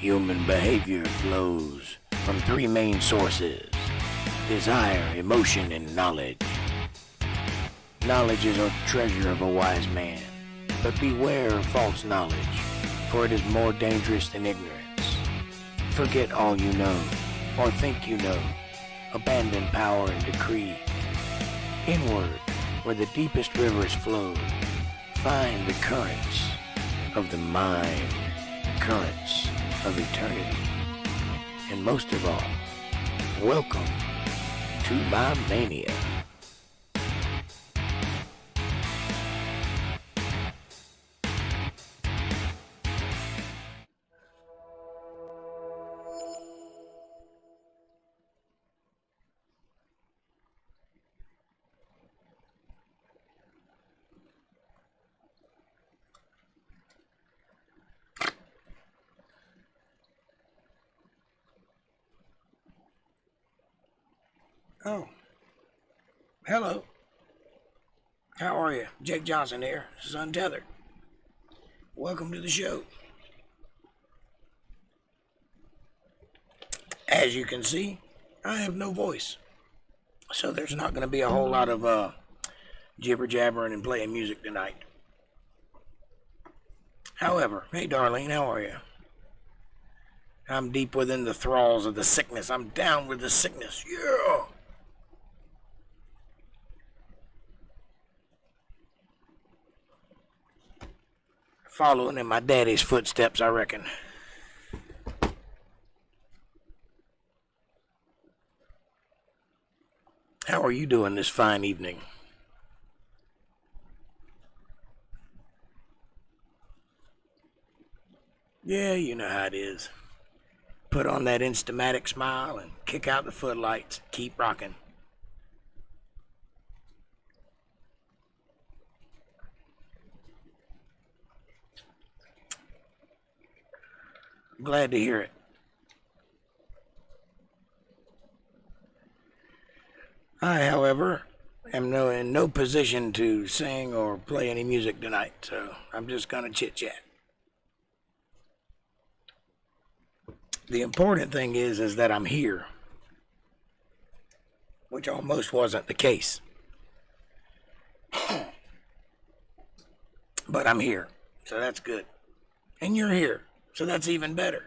Human behavior flows from three main sources: desire, emotion, and knowledge. Knowledge is a treasure of a wise man, but beware of false knowledge, for it is more dangerous than ignorance. Forget all you know, or think you know. Abandon power and decree. Inward, where the deepest rivers flow, find the currents of the mind, currents of eternity. And most of all, welcome to my mania. Oh, hello. How are you? Jake Johnson here. This is Untethered. Welcome to the show. As you can see, I have no voice, so there's not going to be a whole lot of jibber jabbering and playing music tonight. However, hey Darlene, how are you? I'm deep within the thralls of the sickness. I'm down with the sickness. Yeah. Following in my daddy's footsteps, I reckon. How are you doing this fine evening? Yeah, you know how it is. Put on that Instamatic smile and kick out the footlights. Keep rocking. Glad to hear it. I, however, am in no position to sing or play any music tonight, so I'm just gonna chit-chat. The important thing is that I'm here, which almost wasn't the case. But I'm here, so that's good. And you're here, so that's even better.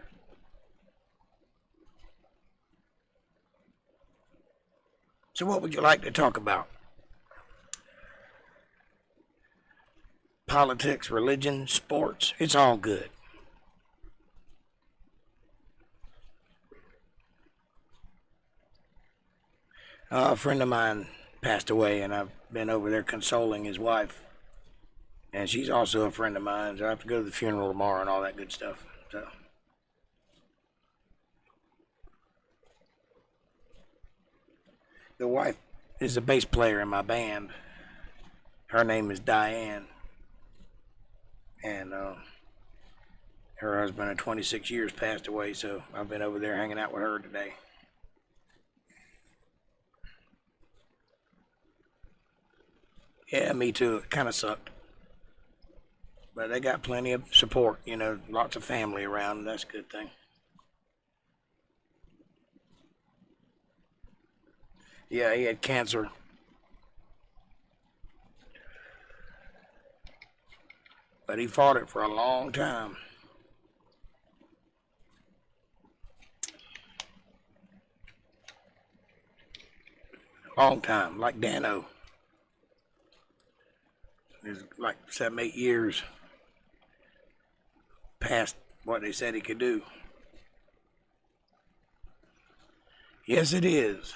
So what would you like to talk about? Politics, religion, sports, it's all good. A friend of mine passed away, and I've been over there consoling his wife. And she's also a friend of mine, so I have to go to the funeral tomorrow and all that good stuff. So the wife is a bass player in my band. Her name is Diane. And her husband of 26 years passed away, so I've been over there hanging out with her today. Yeah, me too. It kind of sucked. But they got plenty of support, you know, lots of family around, and that's a good thing. Yeah, he had cancer. But he fought it for a long time. Long time, like Dano. It's like 7, 8 years past what they said he could do. Yes, it is.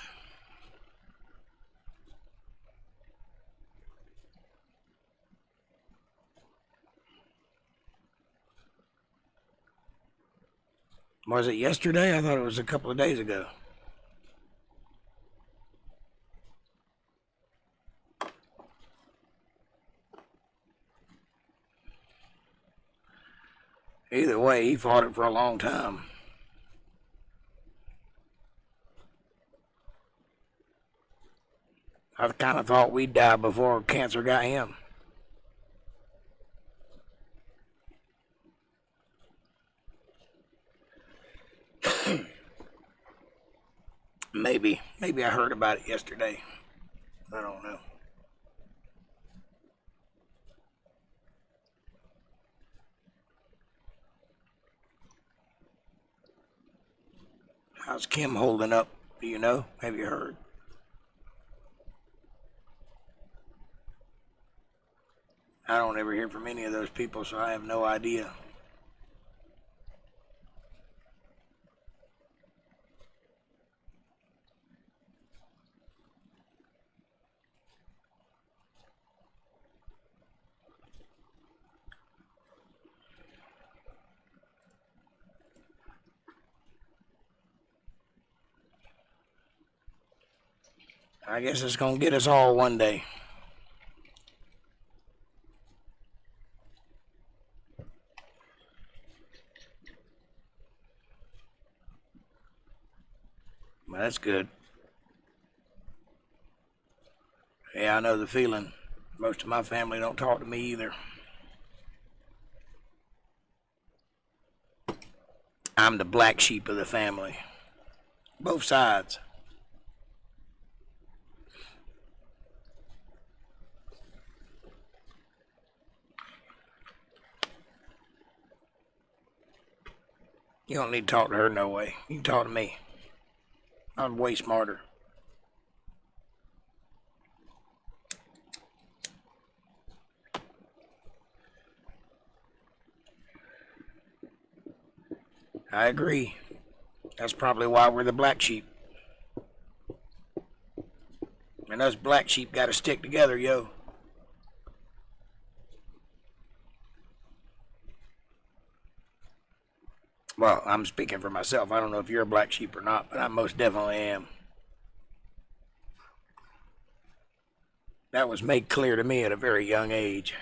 Was it yesterday? I thought it was a couple of days ago. Either way, he fought it for a long time. I kind of thought we'd die before cancer got him. Maybe I heard about it yesterday. I don't know. How's Kim holding up? Do you know? Have you heard? I don't ever hear from any of those people, so I have no idea. I guess it's gonna get us all one day. Well, that's good. Yeah, I know the feeling. Most of my family don't talk to me either. I'm the black sheep of the family. Both sides. You don't need to talk to her no way. You can talk to me. I'm way smarter. I agree. That's probably why we're the black sheep. And us black sheep gotta stick together, yo. Well, I'm speaking for myself. I don't know if you're a black sheep or not, but I most definitely am. That was made clear to me at a very young age.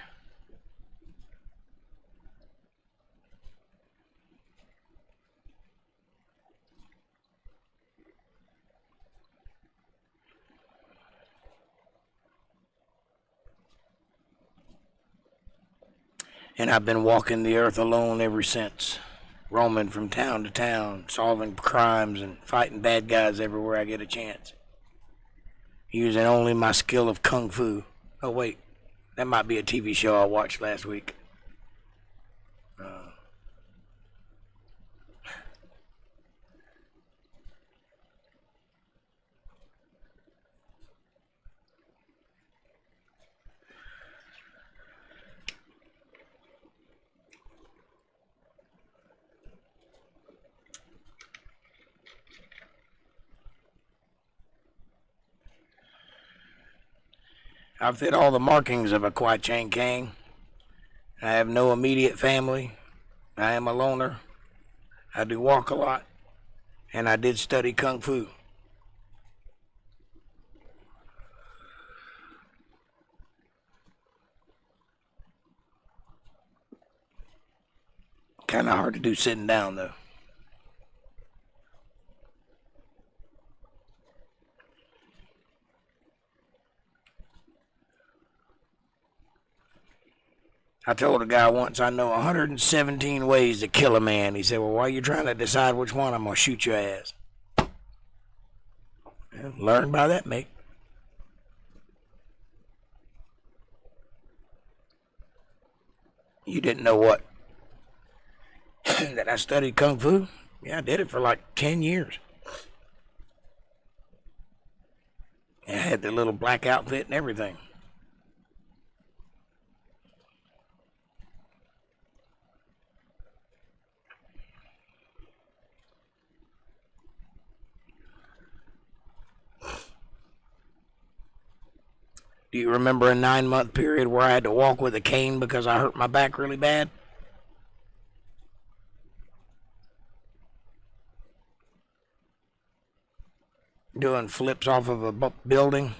And I've been walking the earth alone ever since. Roaming from town to town, solving crimes and fighting bad guys everywhere I get a chance. Using only my skill of kung fu. Oh wait, that might be a TV show I watched last week. I fit all the markings of a Kwai Chang Kang. I have no immediate family. I am a loner. I do walk a lot. And I did study Kung Fu. Kind of hard to do sitting down, though. I told a guy once I know 117 ways to kill a man. He said, well, why are you trying to decide which one I'm going to shoot your ass? Well, learn by that, mate. You didn't know what? That I studied Kung Fu? Yeah, I did it for like 10 years. I had the little black outfit and everything. Do you remember a 9-month period where I had to walk with a cane because I hurt my back really bad? Doing flips off of a building.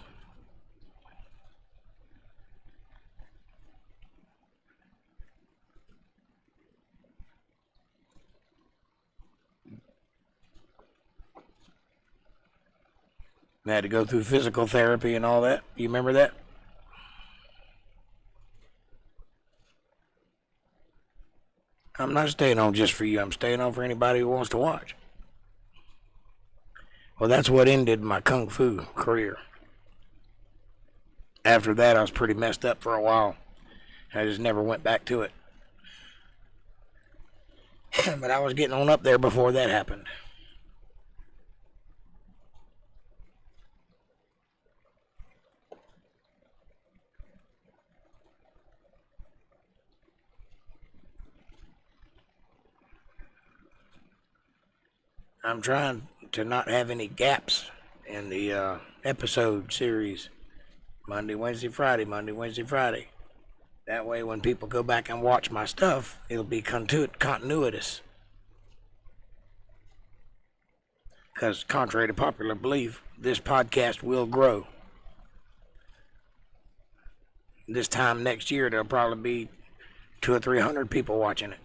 I had to go through physical therapy and all that. You remember that? I'm not staying on just for you. I'm staying on for anybody who wants to watch. Well, that's what ended my kung fu career. After that, I was pretty messed up for a while. I just never went back to it. But I was getting on up there before that happened. I'm trying to not have any gaps in the episode series. Monday, Wednesday, Friday, Monday, Wednesday, Friday. That way when people go back and watch my stuff, it'll be continuous. Because contrary to popular belief, this podcast will grow. This time next year, there'll probably be 200 or 300 people watching it.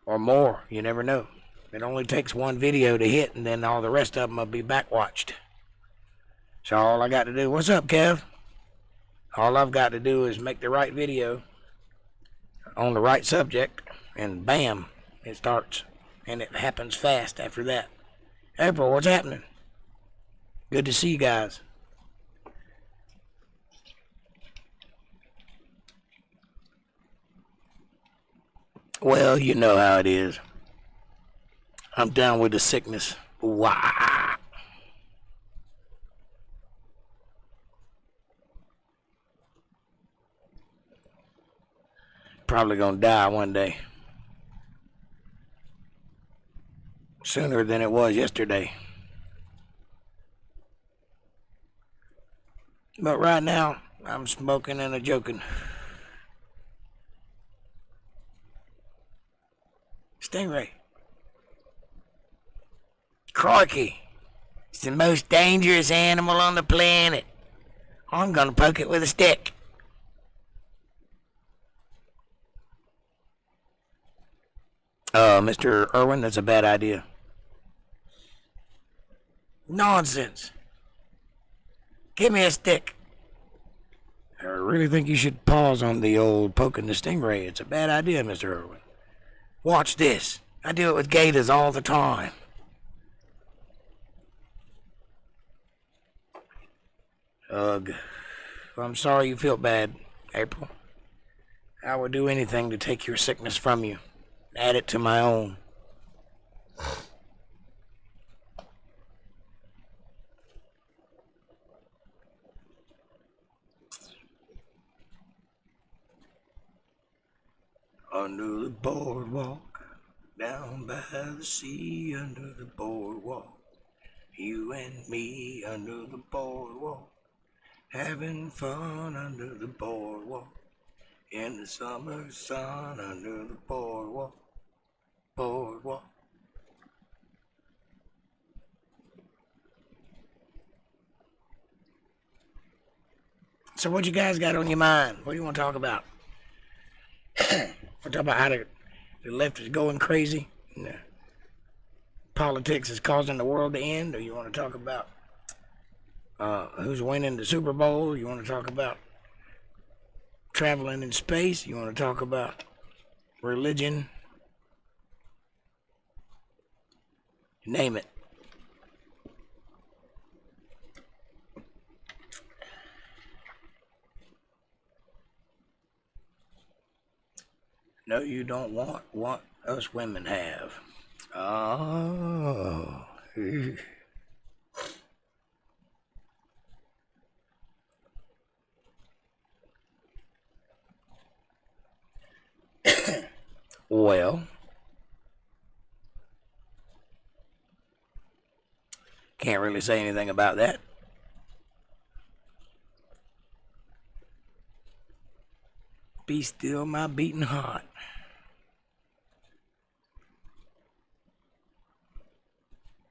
Or more, you never know. It only takes one video to hit, and then all the rest of them will be back-watched. So all I got to do, what's up, Kev? All I've got to do is make the right video on the right subject, and bam, it starts. And it happens fast after that. April, what's happening? Good to see you guys. Well, you know how it is. I'm down with the sickness. Wah. Probably gonna die one day. Sooner than it was yesterday. But right now, I'm smoking and a joking. Stingray. Crikey. It's the most dangerous animal on the planet. I'm gonna poke it with a stick. Mr. Irwin, that's a bad idea. Nonsense. Give me a stick. I really think you should pause on the old poking the stingray. It's a bad idea, Mr. Irwin. Watch this. I do it with gators all the time. Ugh. Well, I'm sorry you feel bad, April. I would do anything to take your sickness from you. Add it to my own. Under the boardwalk, down by the sea, under the boardwalk, you and me under the boardwalk, having fun under the boardwalk, in the summer sun under the boardwalk, boardwalk. So what you guys got on your mind? What do you want to talk about? We're talking about how the left is going crazy. Politics is causing the world to end. Or you want to talk about who's winning the Super Bowl? You want to talk about traveling in space? You want to talk about religion? Name it. No, you don't want what us women have. Oh. Well, can't really say anything about that. Be still my beating heart.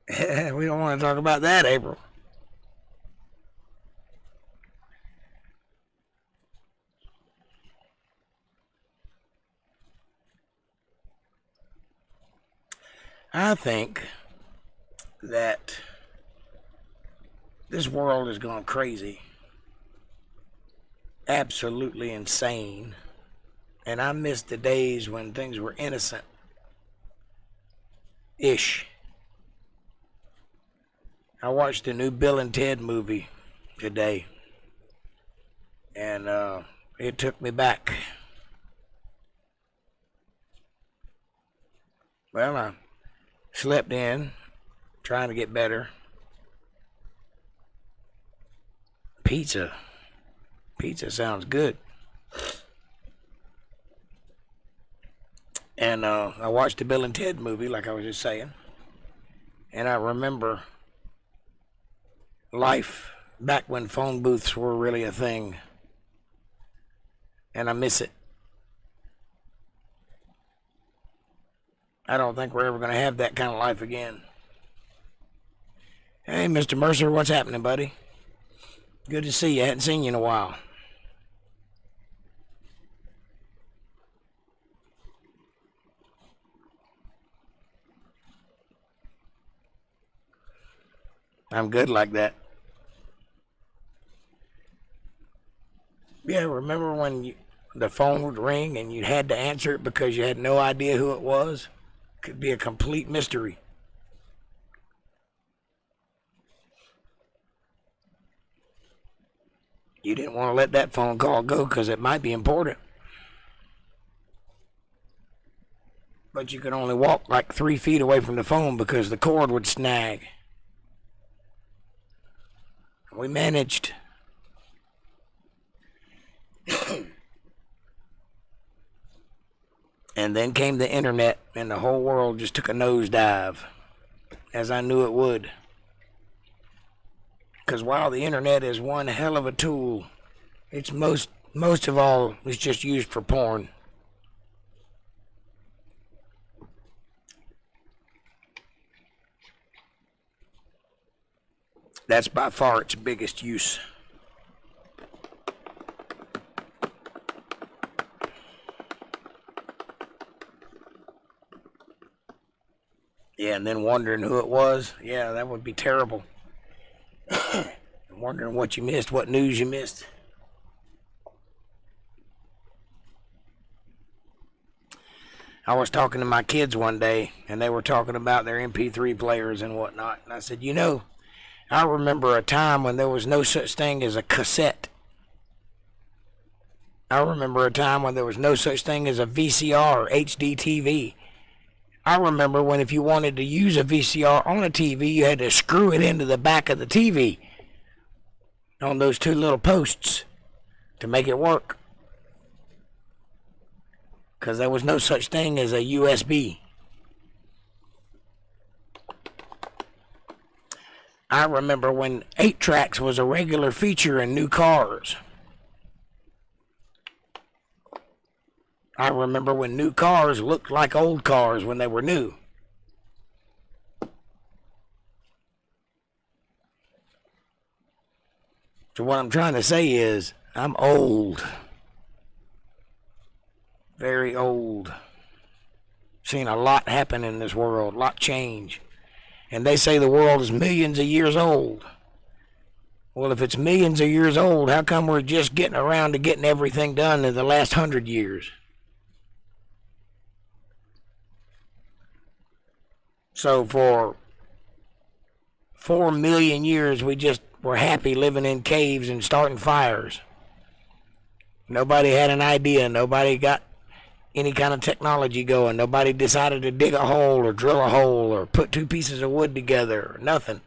We don't want to talk about that, April. I think that this world is going crazy. Absolutely insane. And I miss the days when things were innocent. ish. I watched the new Bill and Ted movie today, and it took me back. Well, I slept in, trying to get better. Pizza sounds good. And I watched the Bill and Ted movie, like I was just saying, and I remember life back when phone booths were really a thing, and I miss it. I don't think we're ever going to have that kind of life again. Hey, Mr. Mercer, what's happening, buddy? Good to see you. I hadn't seen you in a while. I'm good like that. Yeah, remember when the phone would ring and you had to answer it because you had no idea who it was? Could be a complete mystery. You didn't want to let that phone call go because it might be important. But you could only walk like 3 feet away from the phone because the cord would snag. We managed. And then came the internet, and the whole world just took a nosedive, as I knew it would. Because while the internet is one hell of a tool, it's most of all, it's just used for porn. That's by far its biggest use. Yeah, and then wondering who it was. Yeah, that would be terrible. Wondering what you missed, what news you missed. I was talking to my kids one day, and they were talking about their MP3 players and whatnot. And I said, you know, I remember a time when there was no such thing as a cassette. I remember a time when there was no such thing as a VCR or HD TV. I remember when if you wanted to use a VCR on a TV, you had to screw it into the back of the TV on those 2 little posts to make it work. Because there was no such thing as a USB. I remember when 8 tracks was a regular feature in new cars. I remember when new cars looked like old cars when they were new. So what I'm trying to say is, I'm old. Very old. Seen a lot happen in this world, a lot change. And they say the world is millions of years old. Well, if it's millions of years old, how come we're just getting around to getting everything done in the last 100 years? So for 4 million years, we just were happy living in caves and starting fires. Nobody had an idea. Nobody got any kind of technology going. Nobody decided to dig a hole or drill a hole or put 2 pieces of wood together or nothing.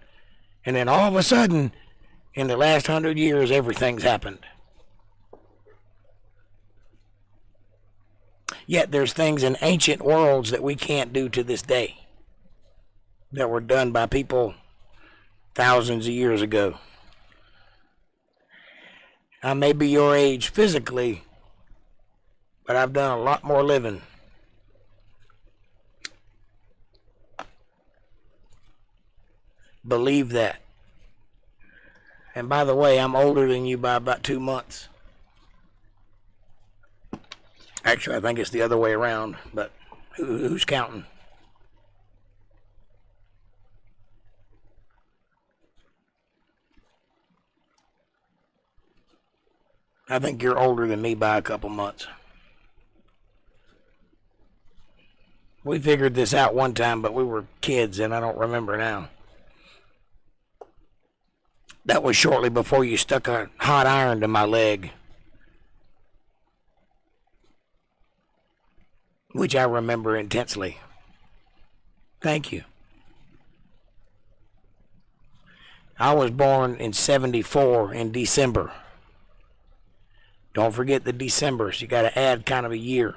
And then all of a sudden, in the last 100 years, everything's happened. Yet there's things in ancient worlds that we can't do to this day that were done by people thousands of years ago. I may be your age physically, but I've done a lot more living. Believe that. And by the way, I'm older than you by about 2 months. Actually, I think it's the other way around, but who's counting? I think you're older than me by a couple months. We figured this out one time, but we were kids, and I don't remember now. That was shortly before you stuck a hot iron to my leg, which I remember intensely. Thank you. I was born in 74 in December. Don't forget the Decembers. You got to add kind of a year.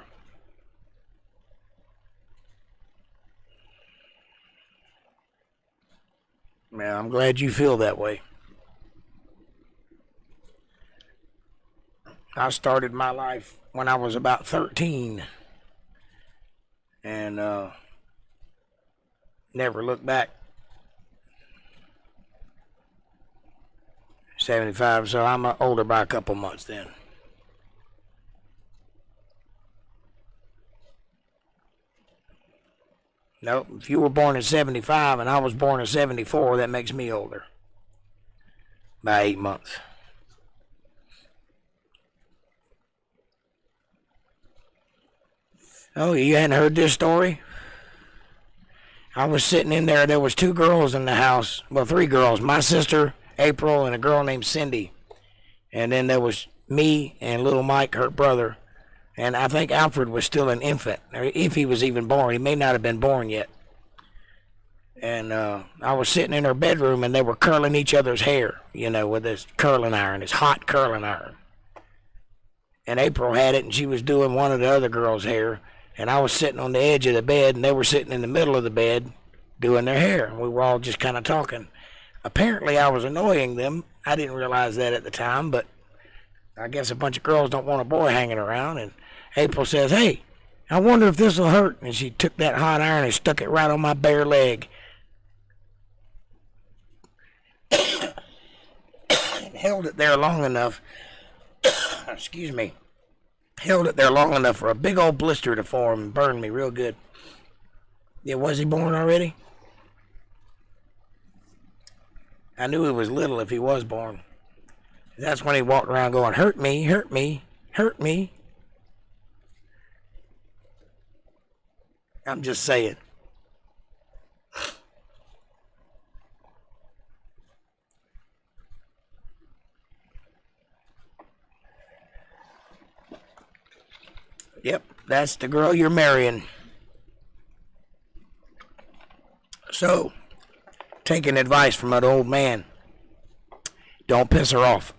Yeah, I'm glad you feel that way. I started my life when I was about 13 and never looked back. 75, so I'm older by a couple months then. Nope, if you were born in 75 and I was born in 74, that makes me older by 8 months. Oh, you hadn't heard this story? I was sitting in there. There was 2 girls in the house. Well, 3 girls. My sister, April, and a girl named Cindy. And then there was me and little Mike, her brother. And I think Alfred was still an infant, or if he was even born. He may not have been born yet. And I was sitting in her bedroom, and they were curling each other's hair, you know, with this curling iron, this hot curling iron. And April had it, and she was doing one of the other girls' hair. And I was sitting on the edge of the bed, and they were sitting in the middle of the bed doing their hair. And we were all just kind of talking. Apparently, I was annoying them. I didn't realize that at the time, but I guess a bunch of girls don't want a boy hanging around. And April says, "Hey, I wonder if this will hurt." And she took that hot iron and stuck it right on my bare leg. And held it there long enough. Excuse me. Held it there long enough for a big old blister to form and burn me real good. Yeah, was he born already? I knew he was little if he was born. That's when he walked around going, "Hurt me, hurt me, hurt me." I'm just saying. Yep, that's the girl you're marrying. So, taking advice from an old man, don't piss her off.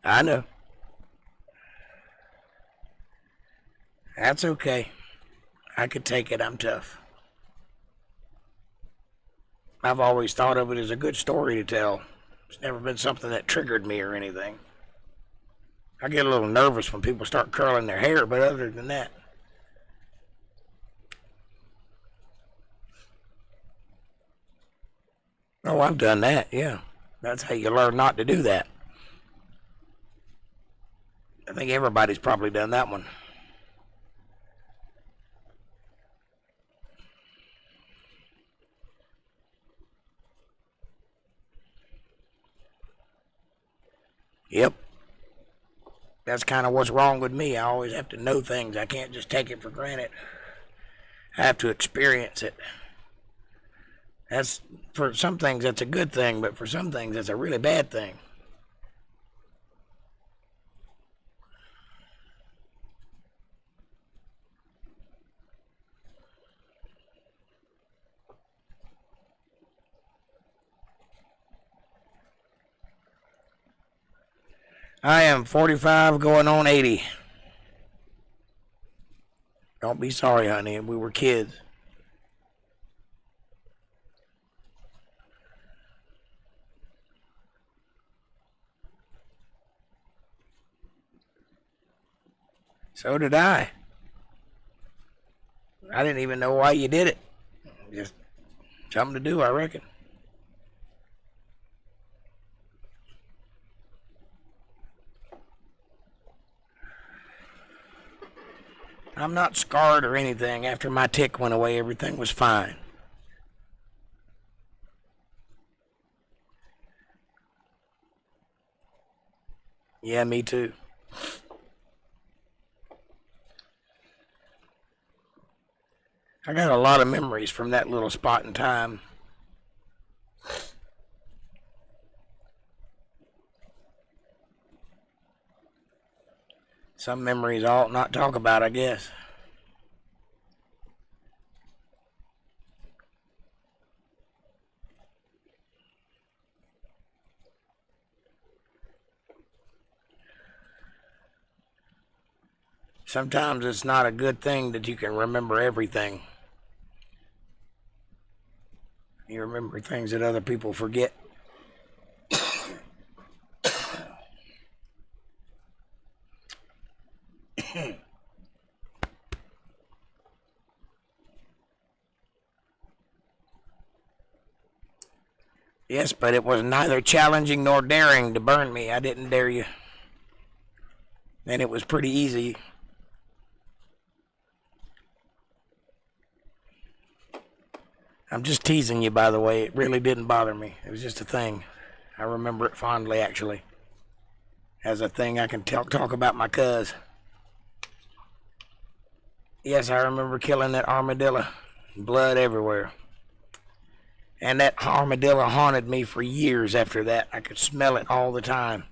I know. That's okay. I could take it. I'm tough. I've always thought of it as a good story to tell. It's never been something that triggered me or anything. I get a little nervous when people start curling their hair, but other than that. Oh, I've done that, yeah. That's how you learn not to do that. I think everybody's probably done that one. Yep. That's kind of what's wrong with me. I always have to know things. I can't just take it for granted. I have to experience it. That's, for some things, that's a good thing, but for some things, that's a really bad thing. I am 45 going on 80. Don't be sorry, honey. We were kids. So did I. I didn't even know why you did it. Just something to do, I reckon. I'm not scarred or anything. After my tick went away, everything was fine. Yeah, me too. I got a lot of memories from that little spot in time. Some memories I ought not talk about, I guess. Sometimes it's not a good thing that you can remember everything. You remember things that other people forget. Yes, but it was neither challenging nor daring to burn me. I didn't dare you. And it was pretty easy. I'm just teasing you, by the way. It really didn't bother me. It was just a thing. I remember it fondly, actually. As a thing I can talk about my cuz. Yes, I remember killing that armadillo. Blood everywhere. And that armadillo haunted me for years after that. I could smell it all the time.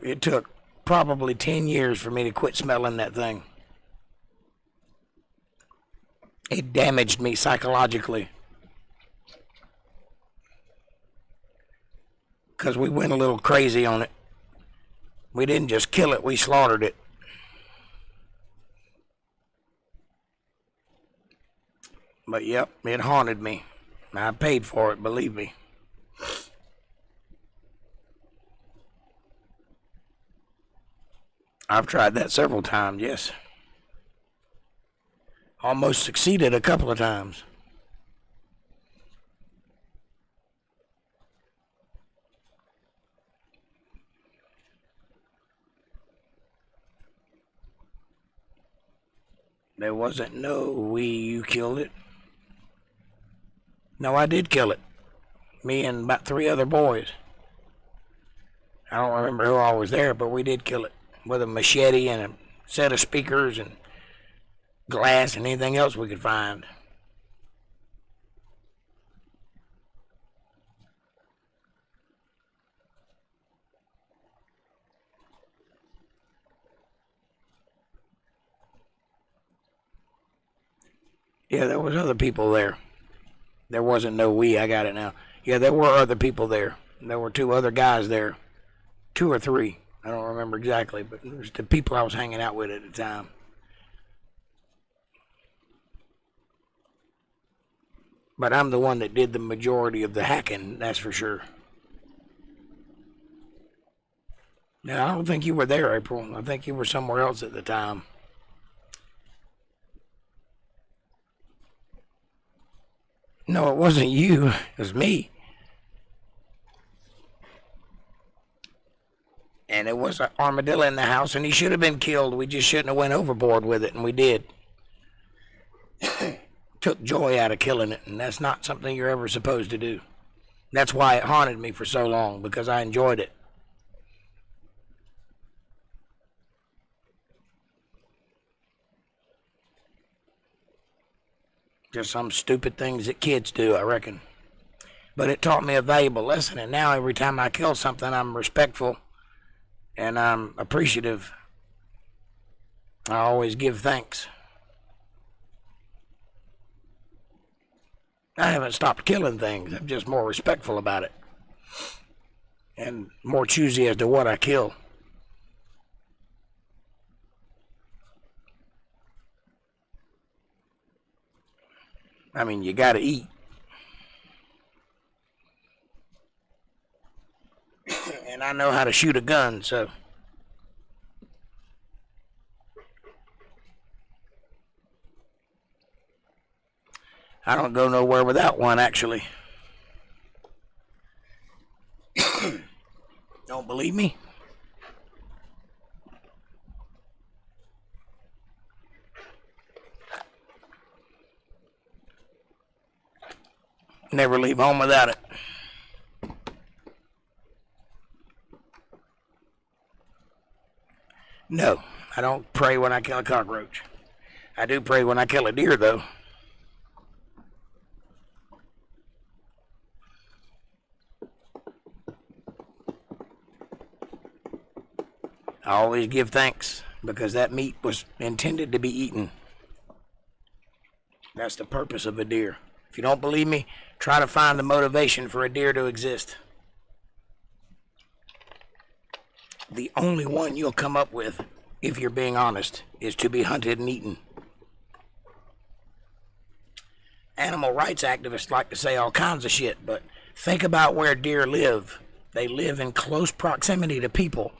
It took probably 10 years for me to quit smelling that thing. It damaged me psychologically. Because we went a little crazy on it. We didn't just kill it, we slaughtered it. But yep, it haunted me. I paid for it, believe me. I've tried that several times, yes. Almost succeeded a couple of times. There wasn't no you killed it. No, I did kill it. Me and about 3 other boys. I don't remember who all was there, but we did kill it. With a machete and a set of speakers and glass and anything else we could find. Yeah, there was other people there. There wasn't no we, I got it now. Yeah, there were other people there. There were 2 other guys there. 2 or 3. I don't remember exactly, but it was the people I was hanging out with at the time. But I'm the one that did the majority of the hacking, that's for sure. Now, I don't think you were there, April. I think you were somewhere else at the time. No, it wasn't you. It was me. And it was an armadillo in the house, and he should have been killed. We just shouldn't have went overboard with it, and we did. Took joy out of killing it, and that's not something you're ever supposed to do. That's why it haunted me for so long, because I enjoyed it. Just some stupid things that kids do, I reckon. But it taught me a valuable lesson, and now every time I kill something, I'm respectful and I'm appreciative. I always give thanks. I haven't stopped killing things. I'm just more respectful about it. And more choosy as to what I kill. I mean, you gotta eat. And I know how to shoot a gun, so. I don't go nowhere without one, actually. Don't believe me? Never leave home without it. No, I don't pray when I kill a cockroach. I do pray when I kill a deer, though. I always give thanks because that meat was intended to be eaten. That's the purpose of a deer. If you don't believe me, try to find the motivation for a deer to exist. The only one you'll come up with, if you're being honest, is to be hunted and eaten. Animal rights activists like to say all kinds of shit, but think about where deer live. They live in close proximity to people.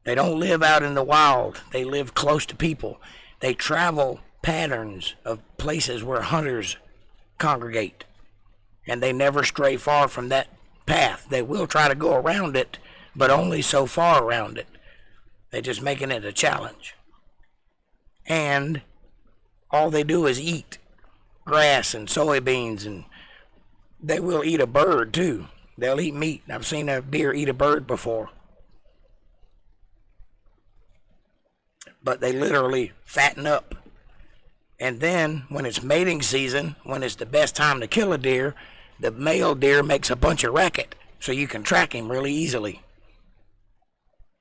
They don't live out in the wild. They live close to people. They travel patterns of places where hunters congregate, and they never stray far from that path. They will try to go around it, but only so far around it. They're just making it a challenge. And all they do is eat grass and soybeans, and they will eat a bird too. They'll eat meat. I've seen a deer eat a bird before. But they literally fatten up. And then when it's mating season, when it's the best time to kill a deer, the male deer makes a bunch of racket, so you can track him really easily.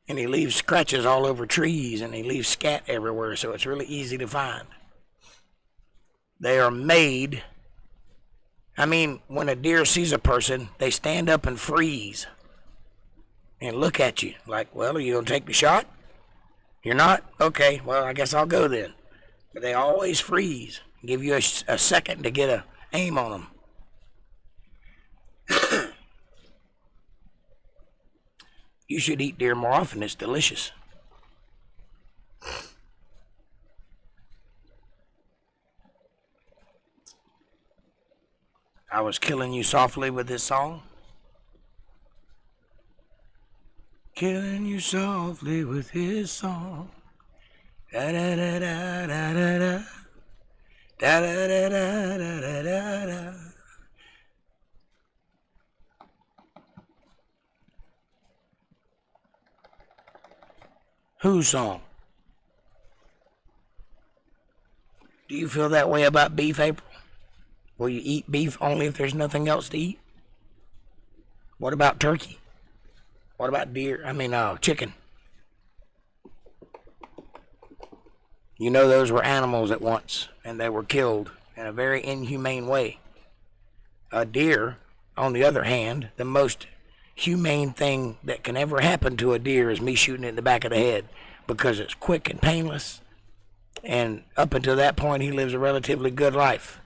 And he leaves scratches all over trees, and he leaves scat everywhere, so it's really easy to find. They are made, I mean, when a deer sees a person, they stand up and freeze and look at you like, well, are you going to take the shot? You're not? Okay, well, I guess I'll go then. But they always freeze, give you a second to get a aim on them. You should eat deer more often. It's delicious. I was killing you softly with this song. Killing you softly with his song. Da da da da da da da. Da da da da da da da. Whose song? Do you feel that way about beef, April? Will you eat beef only if there's nothing else to eat? What about turkey? What about deer? Chicken. You know those were animals at once, and they were killed in a very inhumane way. A deer, on the other hand, the most humane thing that can ever happen to a deer is me shooting it in the back of the head, because it's quick and painless, and up until that point he lives a relatively good life,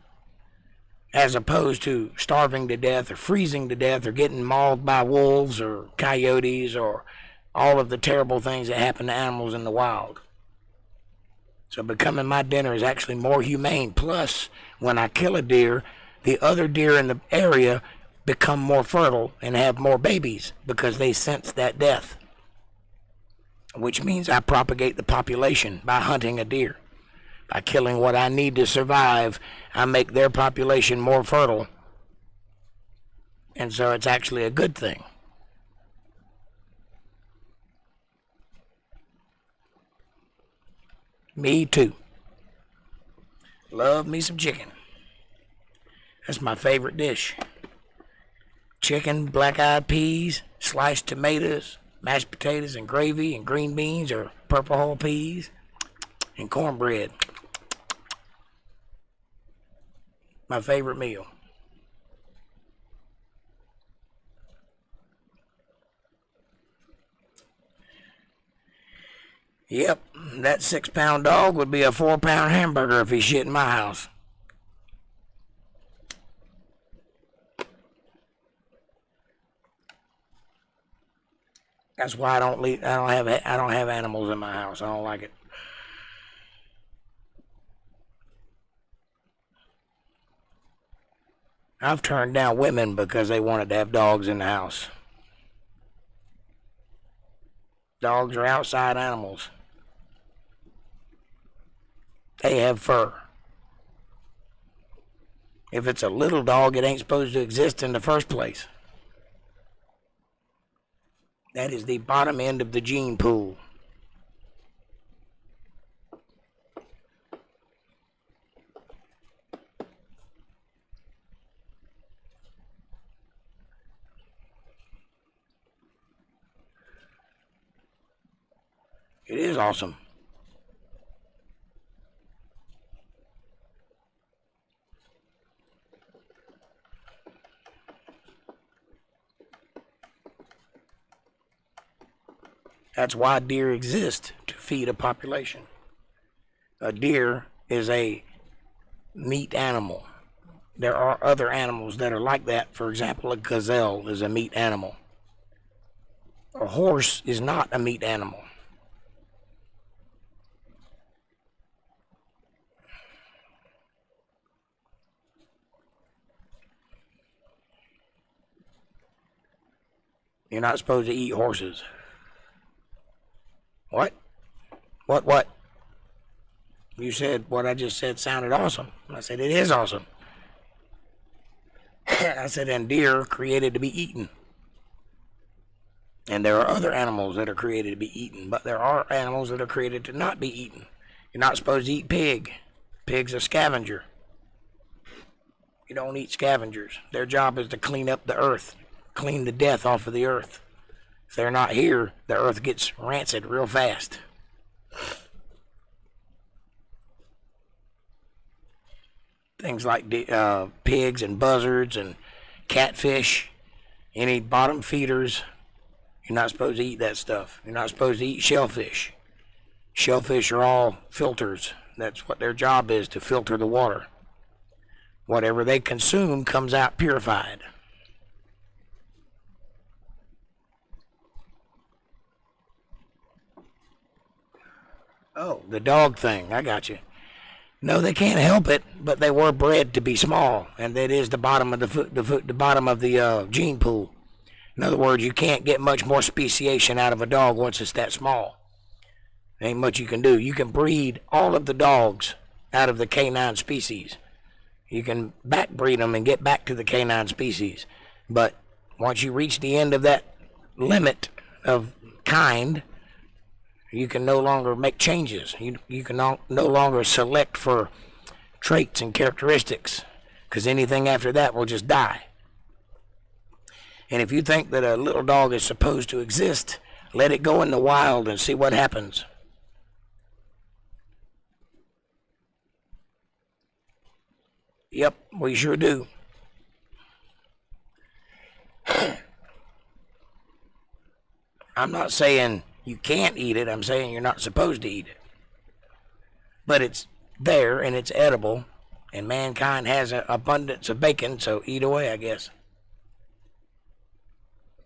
as opposed to starving to death or freezing to death or getting mauled by wolves or coyotes or all of the terrible things that happen to animals in the wild. So becoming my dinner is actually more humane. Plus, when I kill a deer, the other deer in the area become more fertile and have more babies because they sense that death. Which means I propagate the population by hunting a deer. By killing what I need to survive, I make their population more fertile. And so it's actually a good thing. Me too. Love me some chicken. That's my favorite dish. Chicken, black-eyed peas, sliced tomatoes, mashed potatoes and gravy, and green beans or purple whole peas, and cornbread. My favorite meal. Yep, that 6-pound dog would be a 4-pound hamburger if he shit in my house. That's why I don't have animals in my house. I don't like it. I've turned down women because they wanted to have dogs in the house. Dogs are outside animals. They have fur. If it's a little dog, it ain't supposed to exist in the first place. That is the bottom end of the gene pool. It is awesome. That's why deer exist, to feed a population. A deer is a meat animal. There are other animals that are like that. For example, a gazelle is a meat animal. A horse is not a meat animal. You're not supposed to eat horses. What? What? You said what I just said sounded awesome. I said it is awesome. I said, and deer are created to be eaten. And there are other animals that are created to be eaten, but there are animals that are created to not be eaten. You're not supposed to eat pig. Pig's a scavenger. You don't eat scavengers. Their job is to clean up the earth, clean the death off of the earth. If they're not here, the earth gets rancid real fast. Things like pigs and buzzards and catfish, any bottom feeders, you're not supposed to eat that stuff. You're not supposed to eat shellfish. Shellfish are all filters. That's what their job is, to filter the water. Whatever they consume comes out purified. Oh, the dog thing. I got you. No, they can't help it, but they were bred to be small, and that is the bottom of the bottom of the gene pool. In other words, you can't get much more speciation out of a dog once it's that small. There ain't much you can do. You can breed all of the dogs out of the canine species. You can backbreed them and get back to the canine species. But once you reach the end of that limit of kind, you can no longer make changes. You can no longer select for traits and characteristics, because anything after that will just die. And if you think that a little dog is supposed to exist, let it go in the wild and see what happens. Yep, we sure do. I'm not saying you can't eat it. I'm saying you're not supposed to eat it. But it's there and it's edible, and mankind has an abundance of bacon, so eat away, I guess.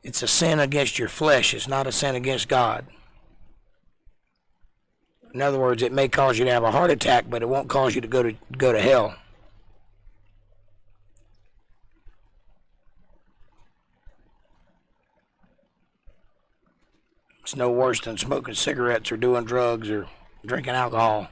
It's a sin against your flesh. It's not a sin against God. In other words, it may cause you to have a heart attack, but it won't cause you to go to hell. It's no worse than smoking cigarettes or doing drugs or drinking alcohol.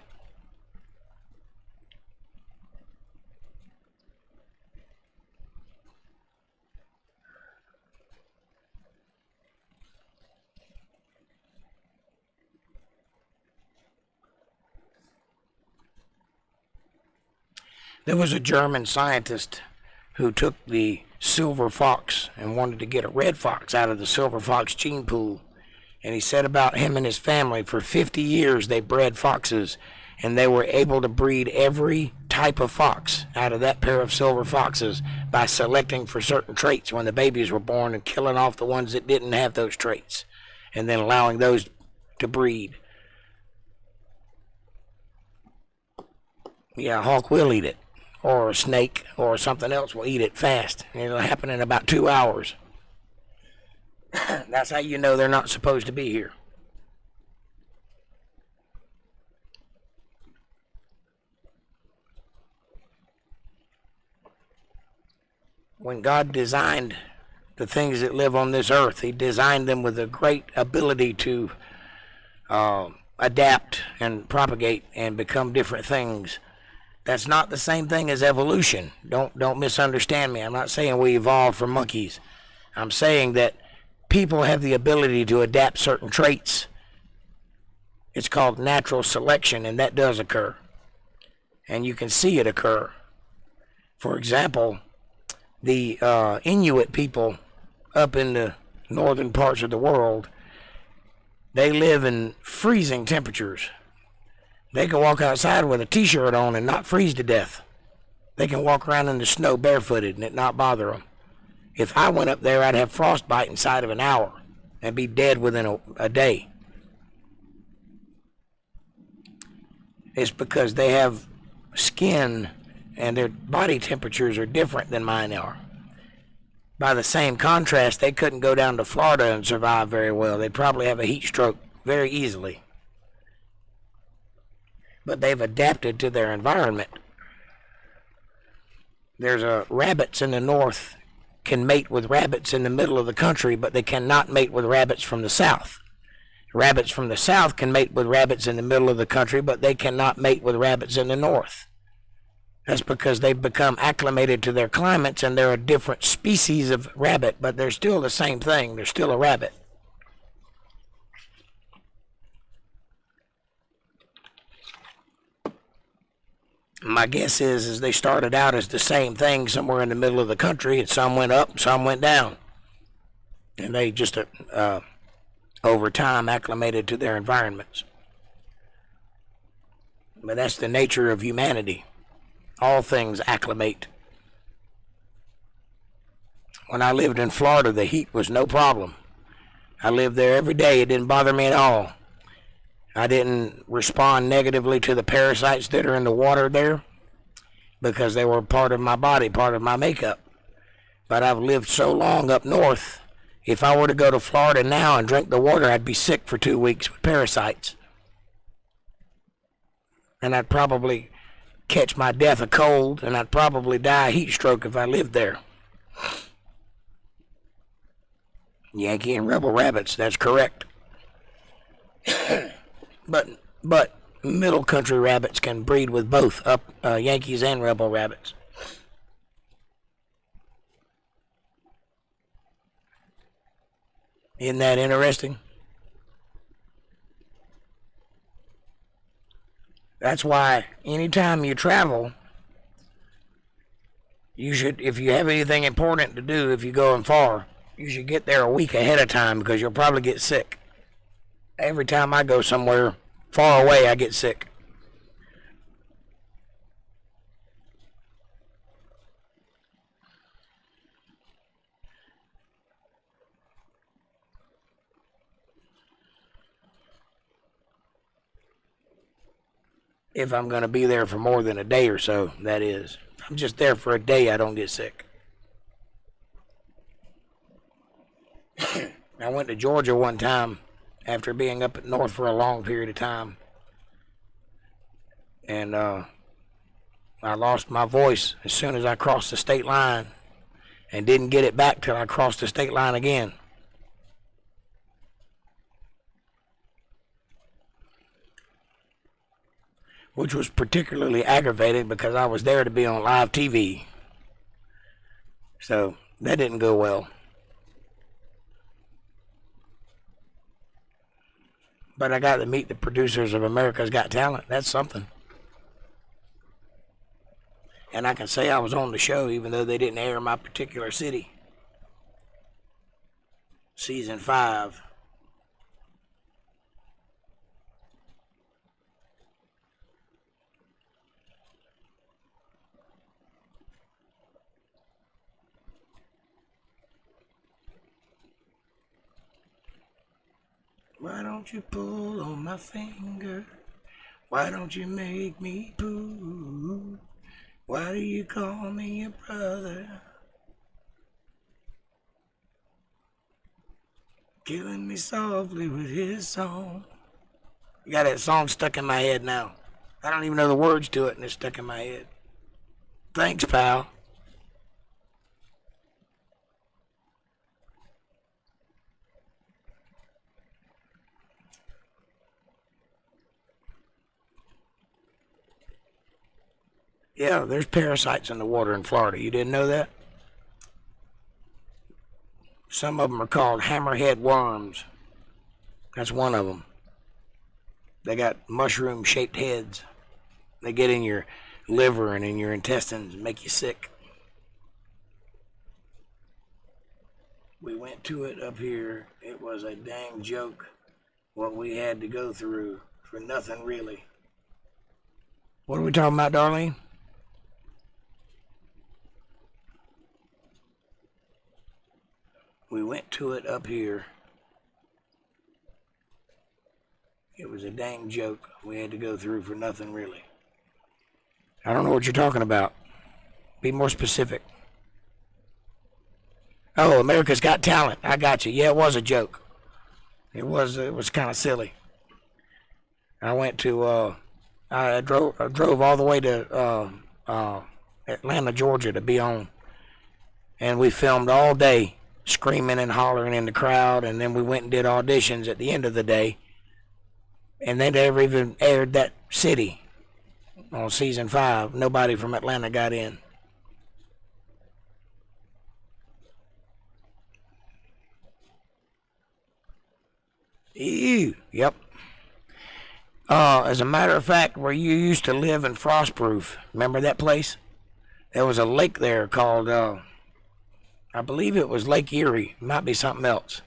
There was a German scientist who took the silver fox and wanted to get a red fox out of the silver fox gene pool. And he said about him and his family, for 50 years they bred foxes, and they were able to breed every type of fox out of that pair of silver foxes by selecting for certain traits when the babies were born and killing off the ones that didn't have those traits, and then allowing those to breed. Yeah, a hawk will eat it, or a snake or something else will eat it fast, and it'll happen in about 2 hours. That's how you know they're not supposed to be here. When God designed the things that live on this earth, He designed them with a great ability to adapt and propagate and become different things. That's not the same thing as evolution. Don't misunderstand me. I'm not saying we evolved from monkeys. I'm saying that people have the ability to adapt certain traits. It's called natural selection, and that does occur. And you can see it occur. For example, the Inuit people up in the northern parts of the world, They live in freezing temperatures. They can walk outside with a t-shirt on and not freeze to death. They can walk around in the snow barefooted and it not bother them. If I went up there, I'd have frostbite inside of an hour and be dead within a day. It's because they have skin and their body temperatures are different than mine are. By the same contrast, they couldn't go down to Florida and survive very well. They'd probably have a heat stroke very easily. But they've adapted to their environment. There's rabbits in the north can mate with rabbits in the middle of the country, but they cannot mate with rabbits from the south. Rabbits from the south can mate with rabbits in the middle of the country, but they cannot mate with rabbits in the north. That's because they've become acclimated to their climates, and they're a different species of rabbit, but they're still the same thing. They're still a rabbit. My guess is they started out as the same thing somewhere in the middle of the country, and some went up, some went down. And they just, over time, acclimated to their environments. But that's the nature of humanity. All things acclimate. When I lived in Florida, the heat was no problem. I lived there every day. It didn't bother me at all. I didn't respond negatively to the parasites that are in the water there because they were part of my body, part of my makeup. But I've lived so long up north, if I were to go to Florida now and drink the water, I'd be sick for 2 weeks with parasites. And I'd probably catch my death of cold, and I'd probably die of heat stroke if I lived there. Yankee and Rebel rabbits, that's correct. But middle country rabbits can breed with both Yankees and Rebel rabbits. Isn't that interesting? That's why anytime you travel, you should, if you have anything important to do, if you're going far, you should get there a week ahead of time because you'll probably get sick. Every time I go somewhere far away, I get sick. If I'm going to be there for more than a day or so, that is. If I'm just there for a day, I don't get sick. I went to Georgia one time after being up at north for a long period of time. And I lost my voice as soon as I crossed the state line and didn't get it back till I crossed the state line again. Which was particularly aggravating because I was there to be on live TV. So that didn't go well. But I got to meet the producers of America's Got Talent. That's something. And I can say I was on the show even though they didn't air my particular city. Season 5. Why don't you pull on my finger? Why don't you make me poo? Why do you call me your brother? Killing me softly with his song. You got that song stuck in my head now. I don't even know the words to it and it's stuck in my head. Thanks, pal. Yeah, there's parasites in the water in Florida. You didn't know that? Some of them are called hammerhead worms. That's one of them. They got mushroom-shaped heads. They get in your liver and in your intestines and make you sick. We went to it up here. It was a dang joke. what we had to go through for nothing really. What are we talking about, Darlene? We went to it up here. It was a dang joke we had to go through for nothing really. I don't know what you're talking about. Be more specific. Oh, America's Got Talent. I got you. Yeah, it was a joke. It was kind of silly. I went to I drove all the way to Atlanta, Georgia to be on. And we filmed all day, screaming and hollering in the crowd, and then we went and did auditions at the end of the day. And they never even aired that city on season 5. Nobody from Atlanta got in. Ew. Yep. As a matter of fact, where you used to live in Frostproof, remember that place? There was a lake there called, I believe it was Lake Erie. It might be something else.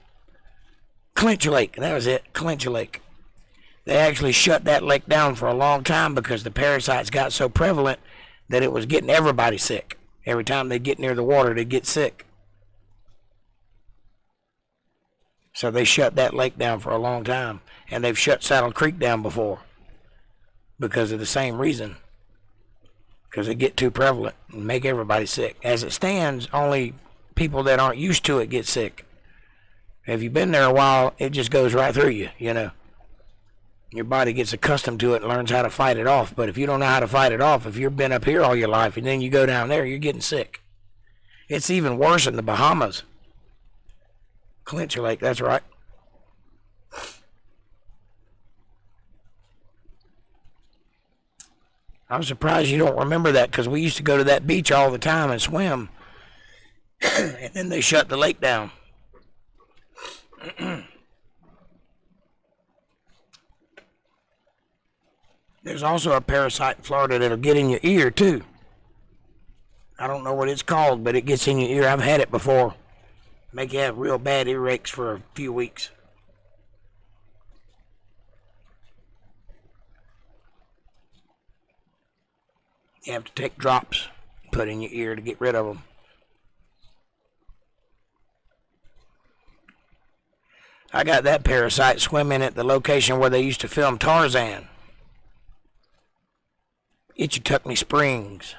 Clinch Lake. That was it. Clinch Lake. They actually shut that lake down for a long time because the parasites got so prevalent that it was getting everybody sick. Every time they get near the water, they get sick. So they shut that lake down for a long time. And they've shut Saddle Creek down before because of the same reason. Because they get too prevalent and make everybody sick. As it stands, only people that aren't used to it get sick. If you've been there a while, it just goes right through you, you know. Your body gets accustomed to it and learns how to fight it off. But if you don't know how to fight it off, if you've been up here all your life and then you go down there, you're getting sick. It's even worse in the Bahamas. Clinch Lake, that's right. I'm surprised you don't remember that because we used to go to that beach all the time and swim. And then they shut the lake down. There's also a parasite in Florida that'll get in your ear too. I don't know what it's called, but it gets in your ear. I've had it before. Make you have real bad earaches for a few weeks. You have to take drops, put in your ear to get rid of them. I got that parasite swimming at the location where they used to film Tarzan. Itchituckney Springs.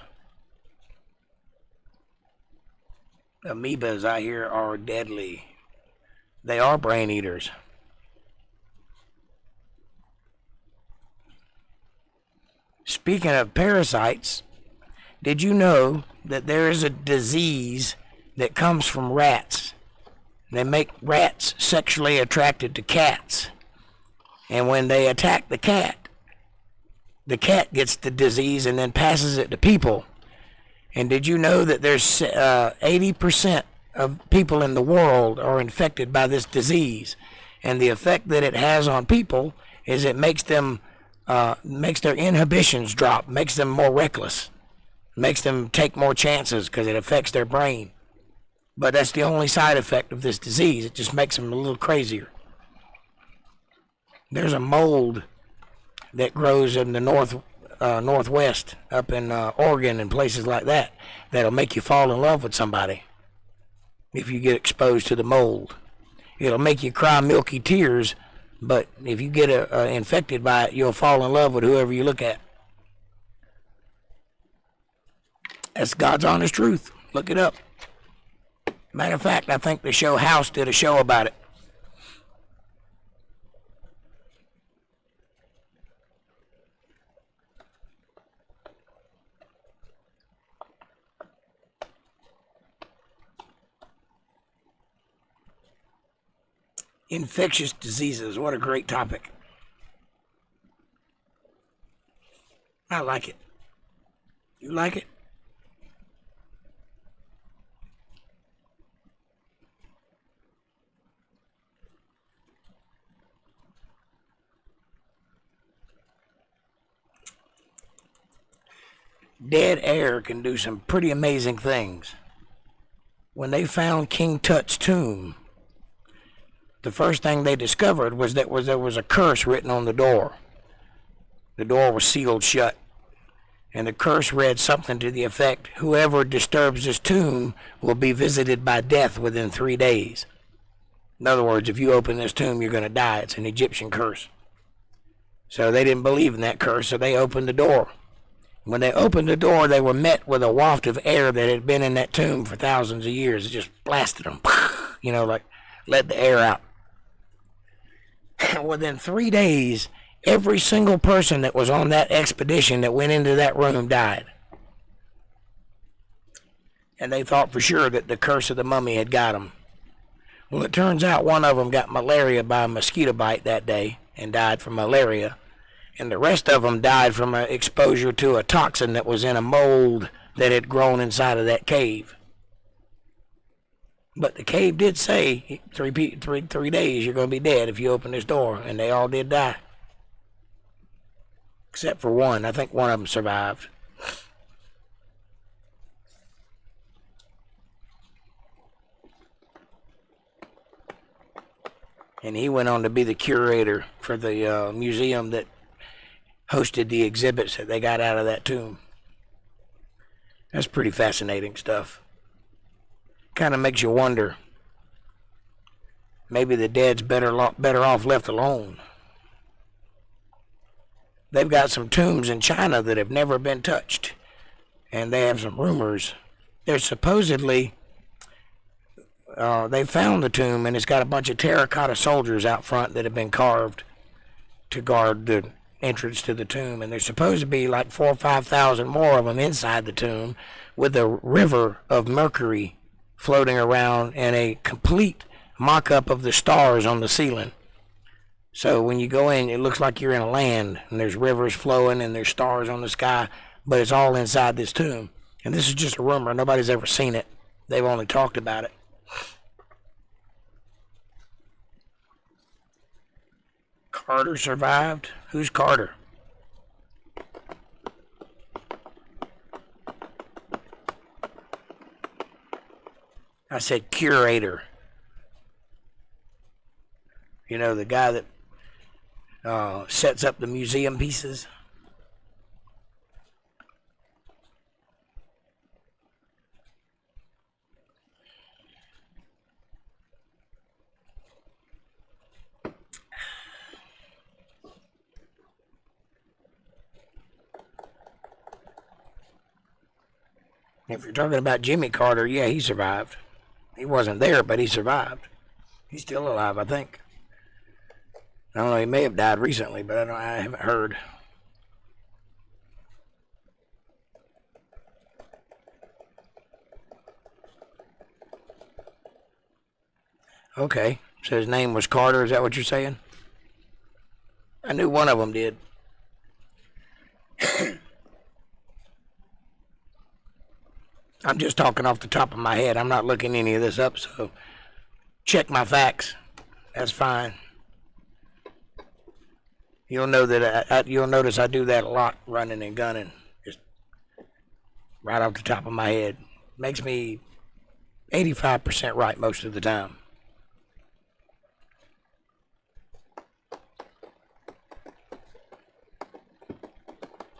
Amoebas, I hear, are deadly. They are brain eaters. Speaking of parasites, did you know that there is a disease that comes from rats? They make rats sexually attracted to cats. And when they attack the cat gets the disease and then passes it to people. And did you know that there's 80% of people in the world are infected by this disease? And the effect that it has on people is it makes them, makes their inhibitions drop, makes them more reckless, makes them take more chances because it affects their brain. But that's the only side effect of this disease. It just makes them a little crazier. There's a mold that grows in the northwest, up in Oregon and places like that, that'll make you fall in love with somebody if you get exposed to the mold. It'll make you cry milky tears, but if you get infected by it, you'll fall in love with whoever you look at. That's God's honest truth. Look it up. Matter of fact, I think the show House did a show about it. Infectious diseases. What a great topic. I like it. You like it? Dead air can do some pretty amazing things. When they found King Tut's tomb, the first thing they discovered was that there was a curse written on the door. The door was sealed shut. And the curse read something to the effect, whoever disturbs this tomb will be visited by death within 3 days. In other words, if you open this tomb, you're going to die. It's an Egyptian curse. So they didn't believe in that curse, so they opened the door. When they opened the door, they were met with a waft of air that had been in that tomb for thousands of years. It just blasted them, like let the air out. Within 3 days, every single person that was on that expedition that went into that room died. And they thought for sure that the curse of the mummy had got them. Well, it turns out one of them got malaria by a mosquito bite that day and died from malaria. And the rest of them died from an exposure to a toxin that was in a mold that had grown inside of that cave. But the cave did say, 3 days you're going to be dead if you open this door. And they all did die. Except for one. I think one of them survived. And he went on to be the curator for the museum that hosted the exhibits that they got out of that tomb. That's pretty fascinating stuff. Kind of makes you wonder. Maybe the dead's better off left alone. They've got some tombs in China that have never been touched. And they have some rumors. There's supposedly, they found the tomb and it's got a bunch of terracotta soldiers out front that have been carved to guard the entrance to the tomb. And there's supposed to be like 4,000 or 5,000 more of them inside the tomb with a river of mercury floating around and a complete mock-up of the stars on the ceiling. So when you go in, it looks like you're in a land, and there's rivers flowing, and there's stars on the sky, but it's all inside this tomb. And this is just a rumor. Nobody's ever seen it. They've only talked about it. Carter survived? Who's Carter? I said curator. You know, the guy that sets up the museum pieces. If you're talking about Jimmy Carter, yeah, he survived. He wasn't there, but he survived. He's still alive, I think. I don't know, he may have died recently, but I haven't heard. Okay, so his name was Carter, is that what you're saying? I knew one of them did. I'm just talking off the top of my head. I'm not looking any of this up, so check my facts. That's fine. You'll know that you'll notice I do that a lot, running and gunning, just right off the top of my head. Makes me 85% right most of the time.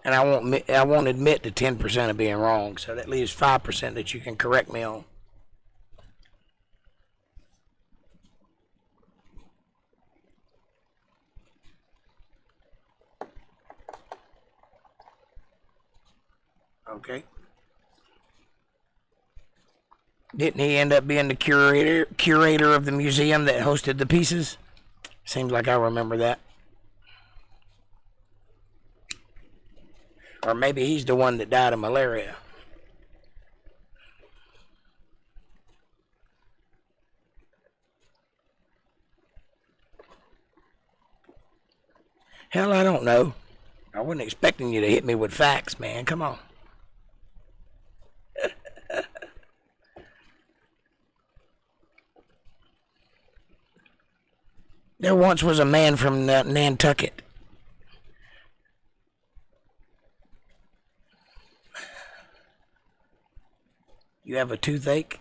And I won't admit to 10% of being wrong, so that leaves 5% that you can correct me on. Okay. Didn't he end up being the curator of the museum that hosted the pieces? Seems like I remember that. Or maybe he's the one that died of malaria. Hell, I don't know. I wasn't expecting you to hit me with facts, man. Come on. There once was a man from Nantucket. You have a toothache?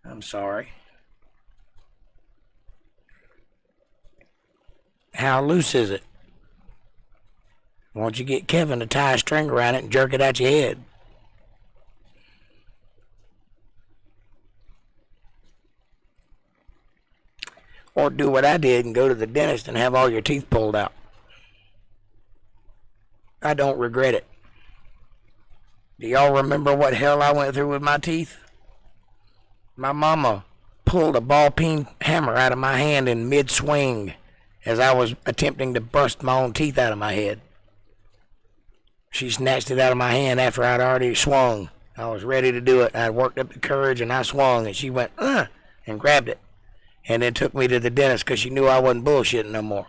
I'm sorry. How loose is it? Why don't you get Kevin to tie a string around it and jerk it out your head? Or do what I did and go to the dentist and have all your teeth pulled out. I don't regret it. Do y'all remember what hell I went through with my teeth? My mama pulled a ball-peen hammer out of my hand in mid-swing as I was attempting to bust my own teeth out of my head. She snatched it out of my hand after I'd already swung. I was ready to do it. I worked up the courage and I swung, and she went, and grabbed it. And then took me to the dentist because she knew I wasn't bullshitting no more.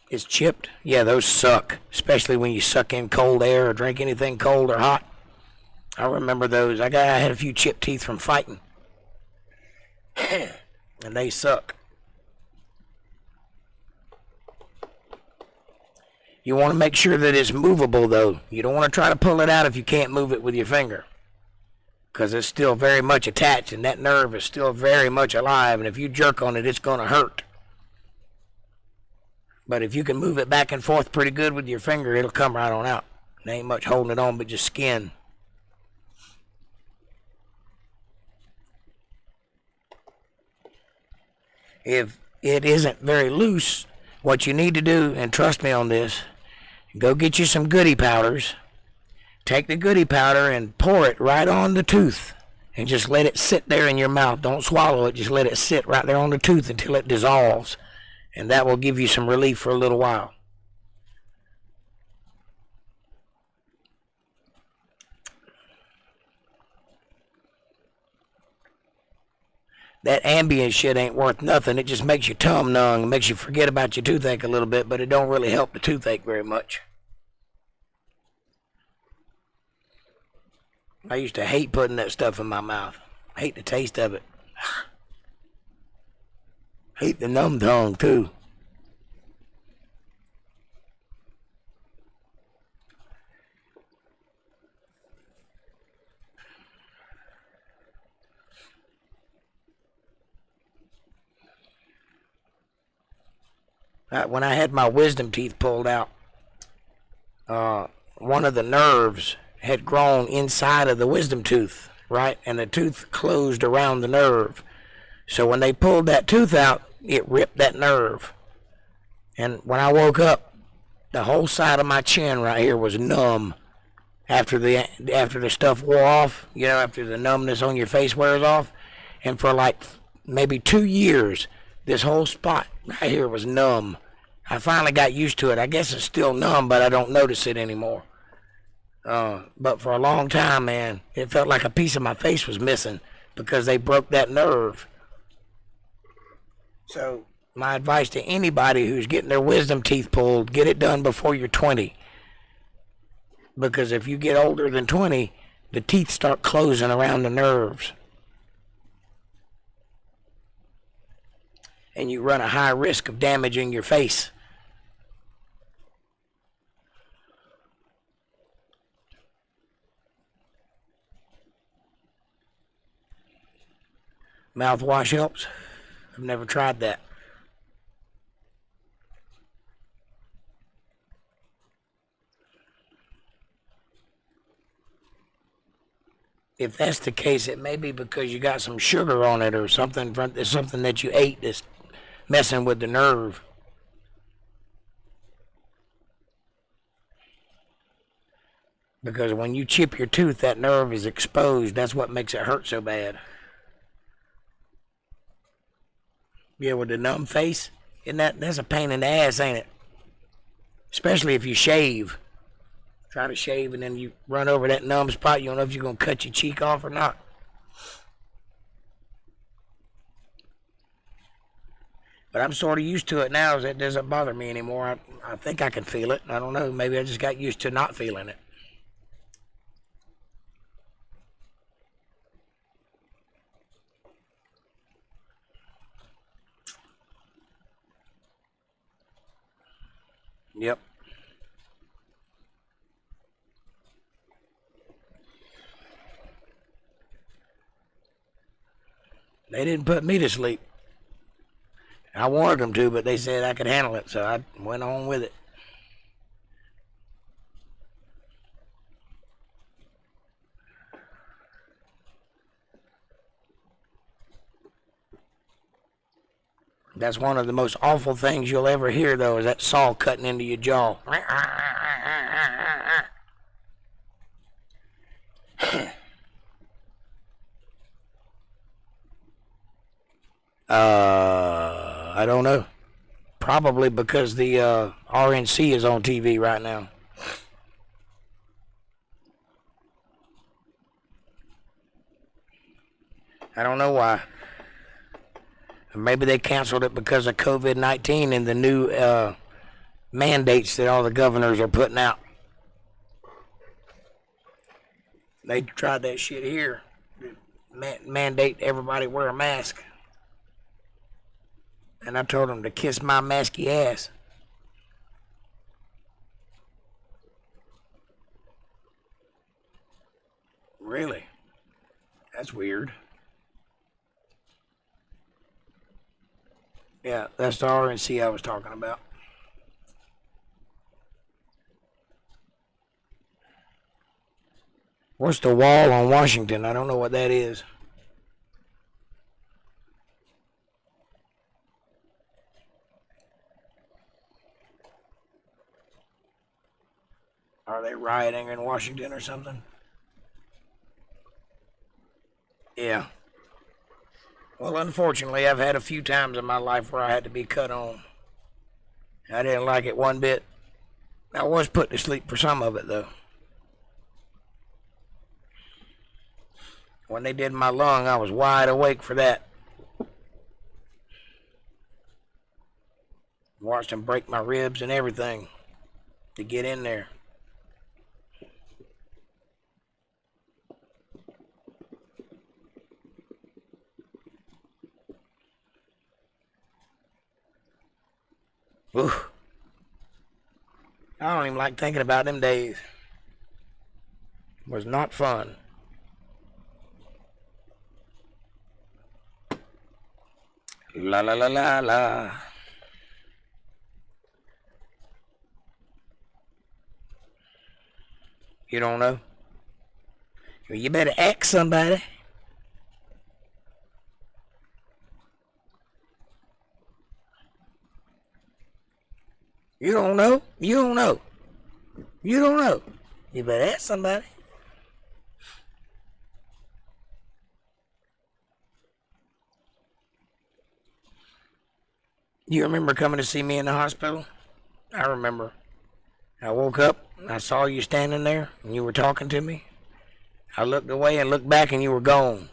It's chipped. Yeah, those suck, especially when you suck in cold air or drink anything cold or hot. I remember those. I had a few chipped teeth from fighting. And they suck. You want to make sure that it's movable, though. You don't want to try to pull it out if you can't move it with your finger, because it's still very much attached, and that nerve is still very much alive, and if you jerk on it, it's going to hurt. But if you can move it back and forth pretty good with your finger, it'll come right on out. There ain't much holding it on but just skin. If it isn't very loose, what you need to do, and trust me on this, go get you some Goodie powders. Take the Goodie powder and pour it right on the tooth and just let it sit there in your mouth. Don't swallow it. Just let it sit right there on the tooth until it dissolves. And that will give you some relief for a little while. That Ambien shit ain't worth nothing. It just makes your tongue numb. It makes you forget about your toothache a little bit, but it don't really help the toothache very much. I used to hate putting that stuff in my mouth. I hate the taste of it. Hate the numb tongue, too. When I had my wisdom teeth pulled out, one of the nerves had grown inside of the wisdom tooth, right? And the tooth closed around the nerve. So when they pulled that tooth out, it ripped that nerve. And when I woke up, the whole side of my chin right here was numb after the stuff wore off, you know, after the numbness on your face wears off. And for like maybe 2 years, this whole spot right here was numb. I finally got used to it. I guess it's still numb, but I don't notice it anymore. But for a long time, man, it felt like a piece of my face was missing because they broke that nerve. So my advice to anybody who's getting their wisdom teeth pulled, get it done before you're 20. Because if you get older than 20, the teeth start closing around the nerves. And you run a high risk of damaging your face. Mouthwash helps. I've never tried that. If that's the case, it may be because you got some sugar on it or something. There's something that you ate that's messing with the nerve. Because when you chip your tooth, that nerve is exposed. That's what makes it hurt so bad. Yeah, with the numb face, that's a pain in the ass, ain't it? Especially if you shave. Try to shave and then you run over that numb spot. You don't know if you're going to cut your cheek off or not. But I'm sort of used to it now. It doesn't bother me anymore. I think I can feel it. I don't know. Maybe I just got used to not feeling it. Yep. They didn't put me to sleep. I wanted them to, but they said I could handle it, so I went on with it. That's one of the most awful things you'll ever hear, though, is that saw cutting into your jaw. I don't know. Probably because the RNC is on TV right now. I don't know why. Maybe they canceled it because of COVID-19 and the new mandates that all the governors are putting out. They tried that shit here. Mandate everybody wear a mask. And I told them to kiss my masky ass. Really? That's weird. Yeah, that's the RNC I was talking about. What's the wall on Washington? I don't know what that is. Are they rioting in Washington or something? Yeah. Well, unfortunately, I've had a few times in my life where I had to be cut on. I didn't like it one bit. I was put to sleep for some of it, though. When they did my lung, I was wide awake for that. Watched them break my ribs and everything to get in there. Oof. I don't even like thinking about them days. It was not fun. La la la la la. You don't know? Well, you better ask somebody. You don't know? You don't know. You don't know. You better ask somebody. You remember coming to see me in the hospital? I remember. I woke up, and I saw you standing there, and you were talking to me. I looked away and looked back, and you were gone.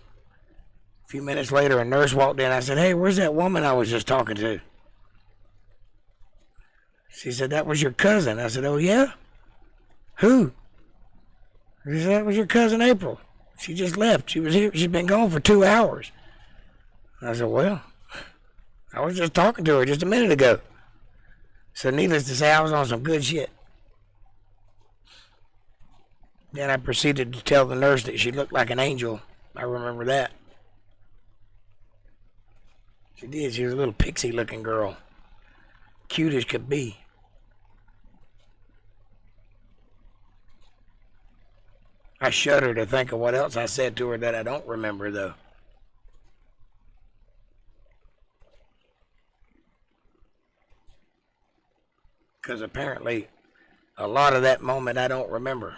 A few minutes later, a nurse walked in. I said, "Hey, where's that woman I was just talking to?" She said, "That was your cousin." I said, "Oh, yeah? Who?" She said, "That was your cousin April. She just left. She was here. She's been gone for 2 hours." I said, "Well, I was just talking to her just a minute ago." So needless to say, I was on some good shit. Then I proceeded to tell the nurse that she looked like an angel. I remember that. She did. She was a little pixie-looking girl. Cute as could be. I shudder to think of what else I said to her that I don't remember, though. Because apparently, a lot of that moment I don't remember.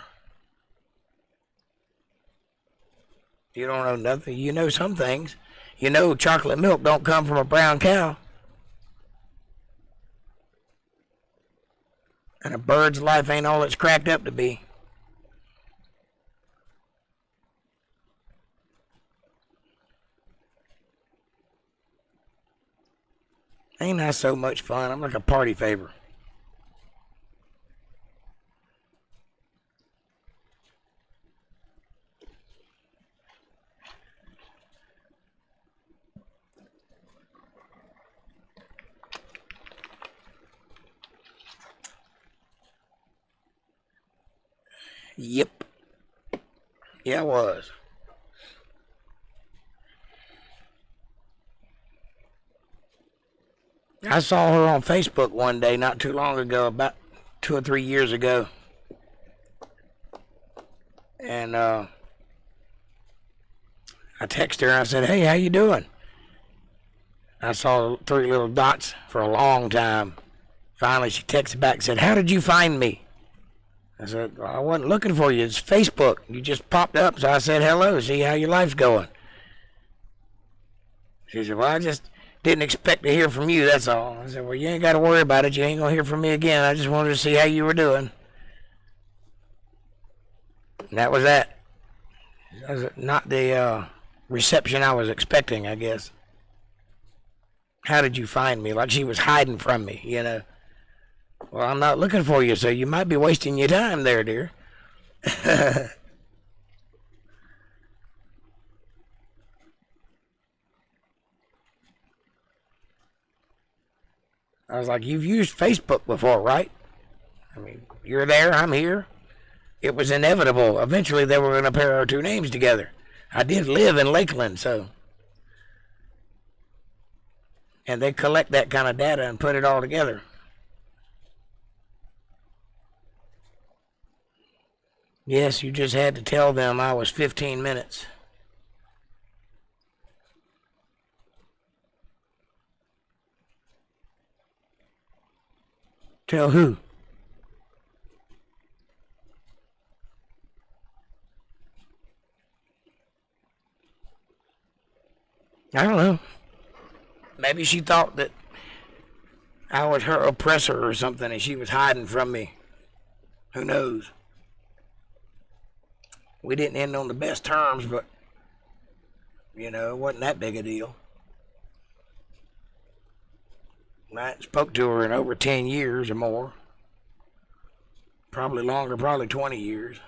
You don't know nothing. You know some things. You know chocolate milk don't come from a brown cow. And a bird's life ain't all it's cracked up to be. Ain't that so much fun? I'm like a party favor. Yep. Yeah, I was. I saw her on Facebook one day not too long ago, about 2 or 3 years ago. And I texted her and I said, "Hey, how you doing?" I saw 3 little dots for a long time. Finally, she texted back and said, "How did you find me?" I said, "Well, I wasn't looking for you. It's Facebook. You just popped up." So I said, "Hello, see how your life's going." She said, "Well, I just didn't expect to hear from you, that's all." I said, "Well, you ain't got to worry about it. You ain't going to hear from me again. I just wanted to see how you were doing." And that was that. That was not the reception I was expecting, I guess. How did you find me? Like she was hiding from me, you know. Well, I'm not looking for you, so you might be wasting your time there, dear. I was like, "You've used Facebook before, right? I mean, you're there, I'm here. It was inevitable. Eventually, they were going to pair our 2 names together. I did live in Lakeland, so." And they collect that kind of data and put it all together. Yes, you just had to tell them I was 15 minutes. Tell who? I don't know. Maybe she thought that I was her oppressor or something and she was hiding from me. Who knows? We didn't end on the best terms, but, you know, it wasn't that big a deal. I spoke to her in over 10 years or more. Probably longer, probably 20 years.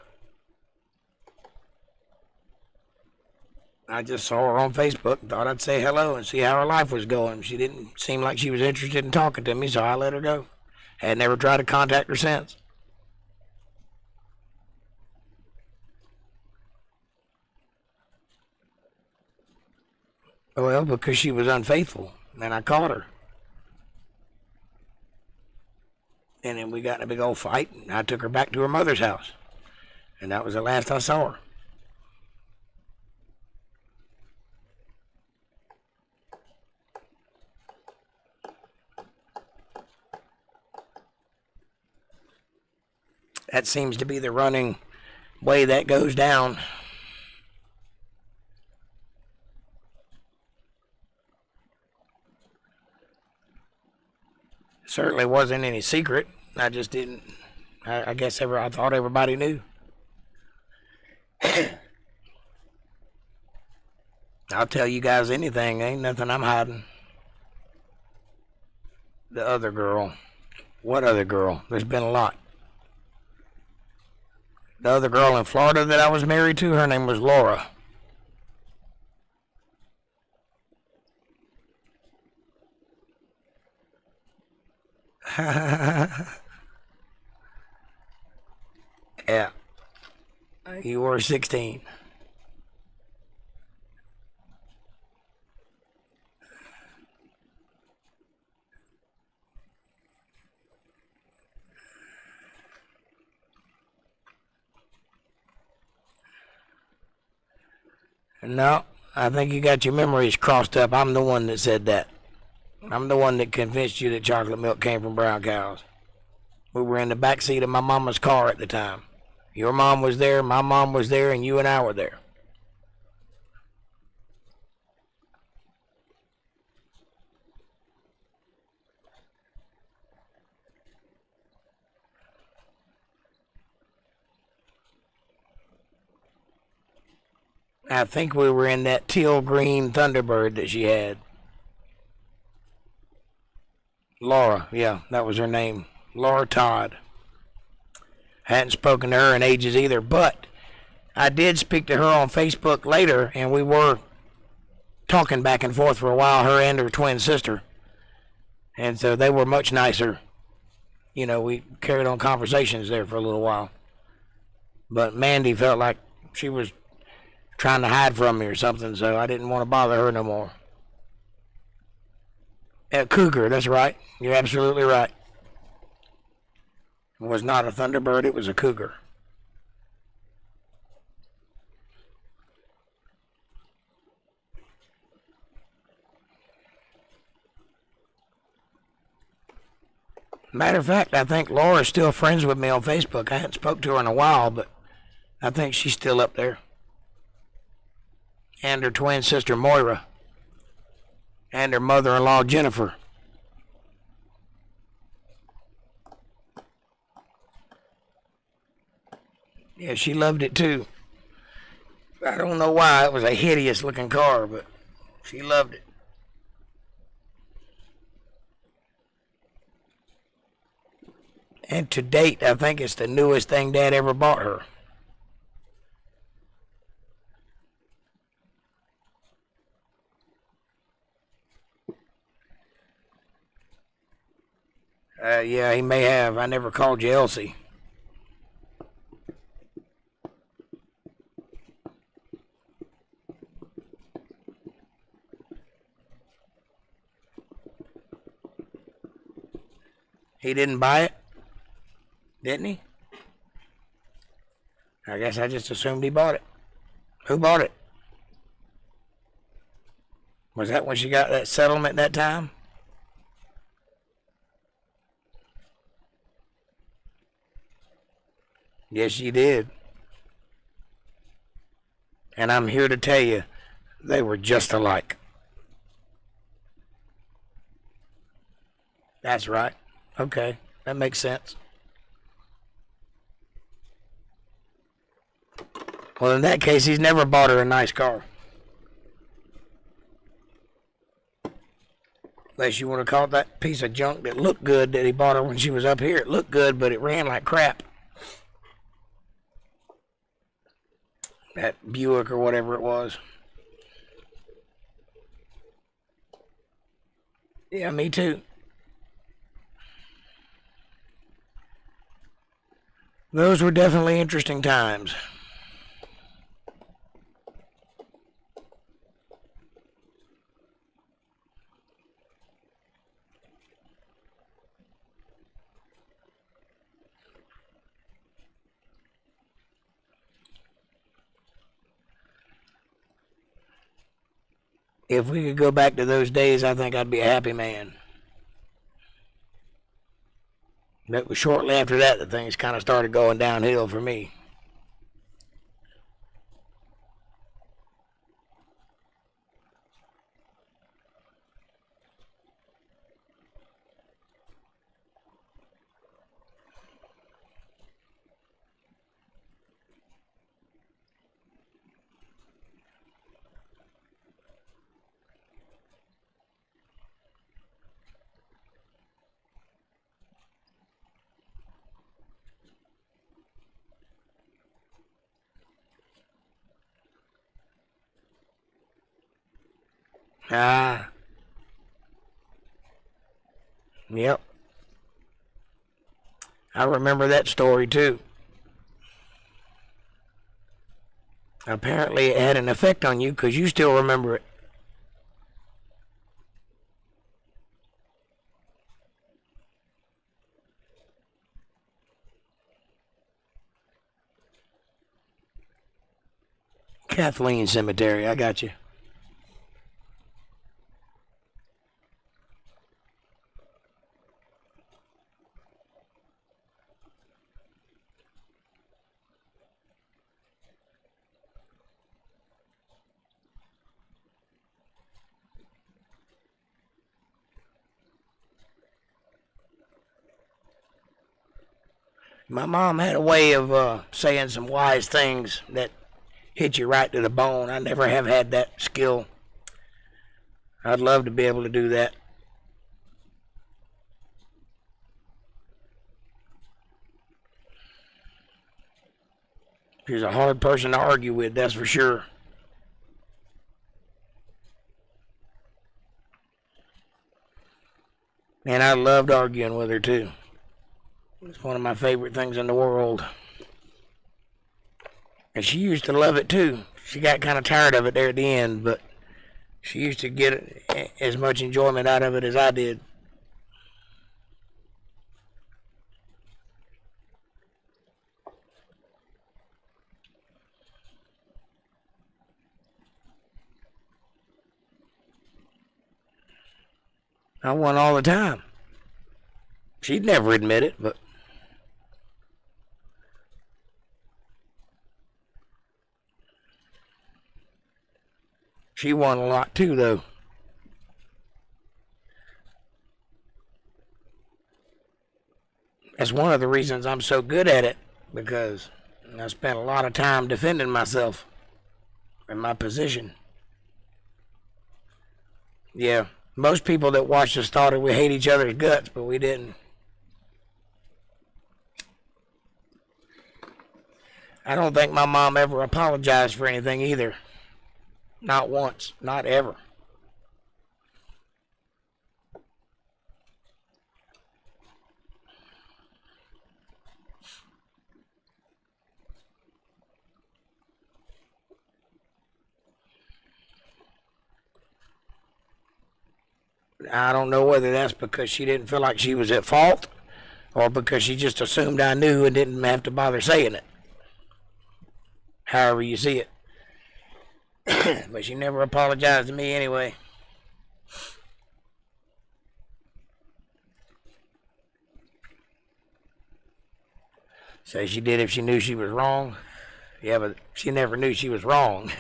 I just saw her on Facebook, thought I'd say hello and see how her life was going. She didn't seem like she was interested in talking to me, so I let her go. Had never tried to contact her since. Well, because she was unfaithful, and I caught her. And then we got in a big old fight, and I took her back to her mother's house. And that was the last I saw her. That seems to be the running way that goes down. Certainly wasn't any secret. I just didn't. I guess I thought everybody knew. I'll tell you guys anything. Ain't nothing I'm hiding. The other girl. What other girl? There's been a lot. The other girl in Florida that I was married to, her name was Laura. Yeah. You were 16. No, I think you got your memories crossed up. I'm the one that said that. I'm the one that convinced you that chocolate milk came from brown cows. We were in the back seat of my mama's car at the time. Your mom was there, my mom was there, and you and I were there. I think we were in that teal green Thunderbird that she had. Laura, yeah, that was her name. Laura Todd. Hadn't spoken to her in ages either, but I did speak to her on Facebook later, and we were talking back and forth for a while, her and her twin sister. And so they were much nicer. You know, we carried on conversations there for a little while. But Mandy felt like she was trying to hide from me or something, so I didn't want to bother her no more. A cougar, that's right. You're absolutely right. It was not a thunderbird, it was a cougar. Matter of fact, I think Laura's still friends with me on Facebook. I hadn't spoke to her in a while, but I think she's still up there. And her twin sister Moira. And her mother-in-law Jennifer. Yeah, she loved it too. I don't know why. It was a hideous looking car, but she loved it. And to date, I think it's the newest thing Dad ever bought her. Yeah, he may have. I never called you Elsie. He didn't buy it? Didn't he? I guess I just assumed he bought it. Who bought it? Was that when she got that settlement that time? Yes, she did. And I'm here to tell you, they were just alike. That's right. Okay, that makes sense. Well, in that case, he's never bought her a nice car. Unless you want to call it that piece of junk that looked good that he bought her when she was up here. It looked good, but it ran like crap. That Buick or whatever it was. Yeah, me too. Those were definitely interesting times. If we could go back to those days, I think I'd be a happy man. But shortly after that things kind of started going downhill for me. Ah. Yep. I remember that story too. Apparently it had an effect on you because you still remember it. Kathleen Cemetery, I got you. My mom had a way of saying some wise things that hit you right to the bone. I never have had that skill. I'd love to be able to do that. She's a hard person to argue with, that's for sure. And I loved arguing with her too. It's one of my favorite things in the world. And she used to love it too. She got kind of tired of it there at the end, but She used to get as much enjoyment out of it as I did. I won all the time. She'd never admit it, but she won a lot too, though. That's one of the reasons I'm so good at it, because I spent a lot of time defending myself in my position. Yeah, most people that watched us thought that we hate each other's guts, but we didn't. I don't think my mom ever apologized for anything either. Not once, not ever. I don't know whether that's because she didn't feel like she was at fault or because she just assumed I knew and didn't have to bother saying it. However you see it. But she never apologized to me anyway. Say she did if she knew she was wrong. Yeah, but she never knew she was wrong.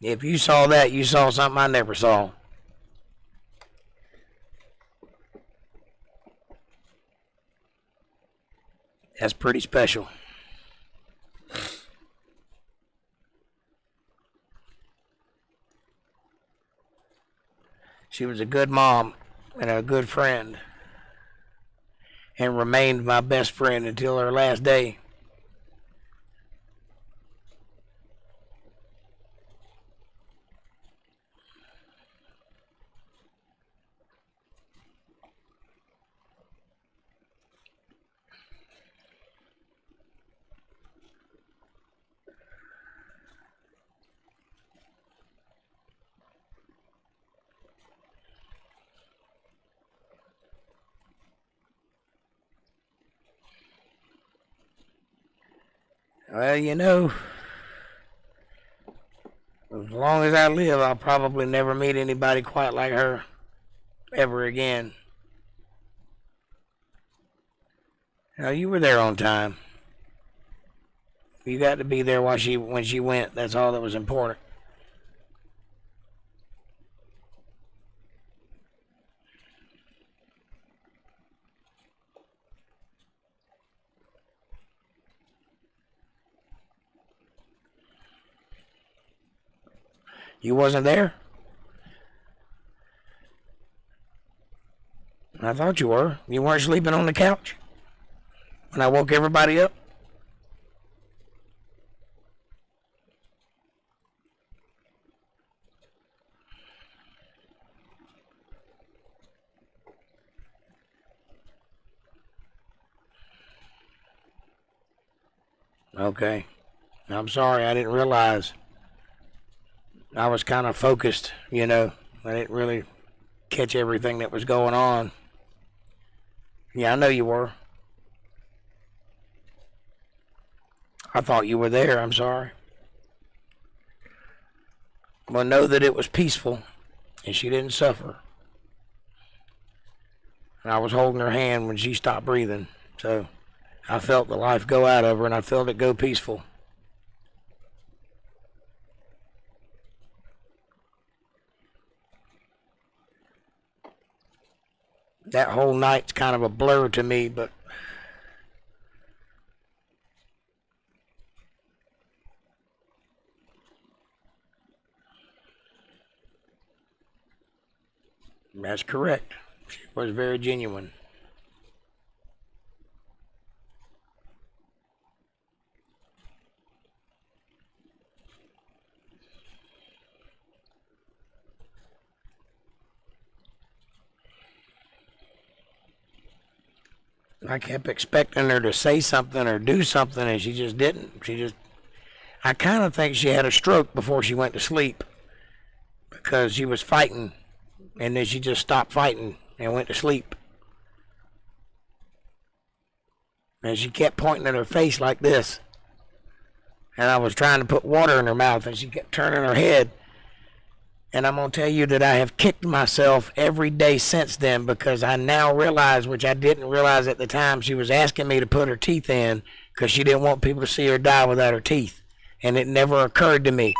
If you saw that, you saw something I never saw. That's pretty special. She was a good mom and a good friend, and remained my best friend until her last day. Well, you know, as long as I live, I'll probably never meet anybody quite like her ever again. Now, you were there on time. You got to be there when she went. That's all that was important. You wasn't there? I thought you were. You weren't sleeping on the couch when I woke everybody up? Okay. I'm sorry. I didn't realize. I was kind of focused, you know. I didn't really catch everything that was going on. Yeah, I know you were. I thought you were there. I'm sorry. Well, know that it was peaceful and she didn't suffer. And I was holding her hand when she stopped breathing. So I felt the life go out of her, and I felt it go peaceful. That whole night's kind of a blur to me, but that's correct. She was very genuine. I kept expecting her to say something or do something, and she just didn't. I kind of think she had a stroke before she went to sleep because she was fighting and then she just stopped fighting and went to sleep. And she kept pointing at her face like this. And I was trying to put water in her mouth and she kept turning her head. And I'm going to tell you that I have kicked myself every day since then because I now realize, which I didn't realize at the time, she was asking me to put her teeth in because she didn't want people to see her die without her teeth. And it never occurred to me.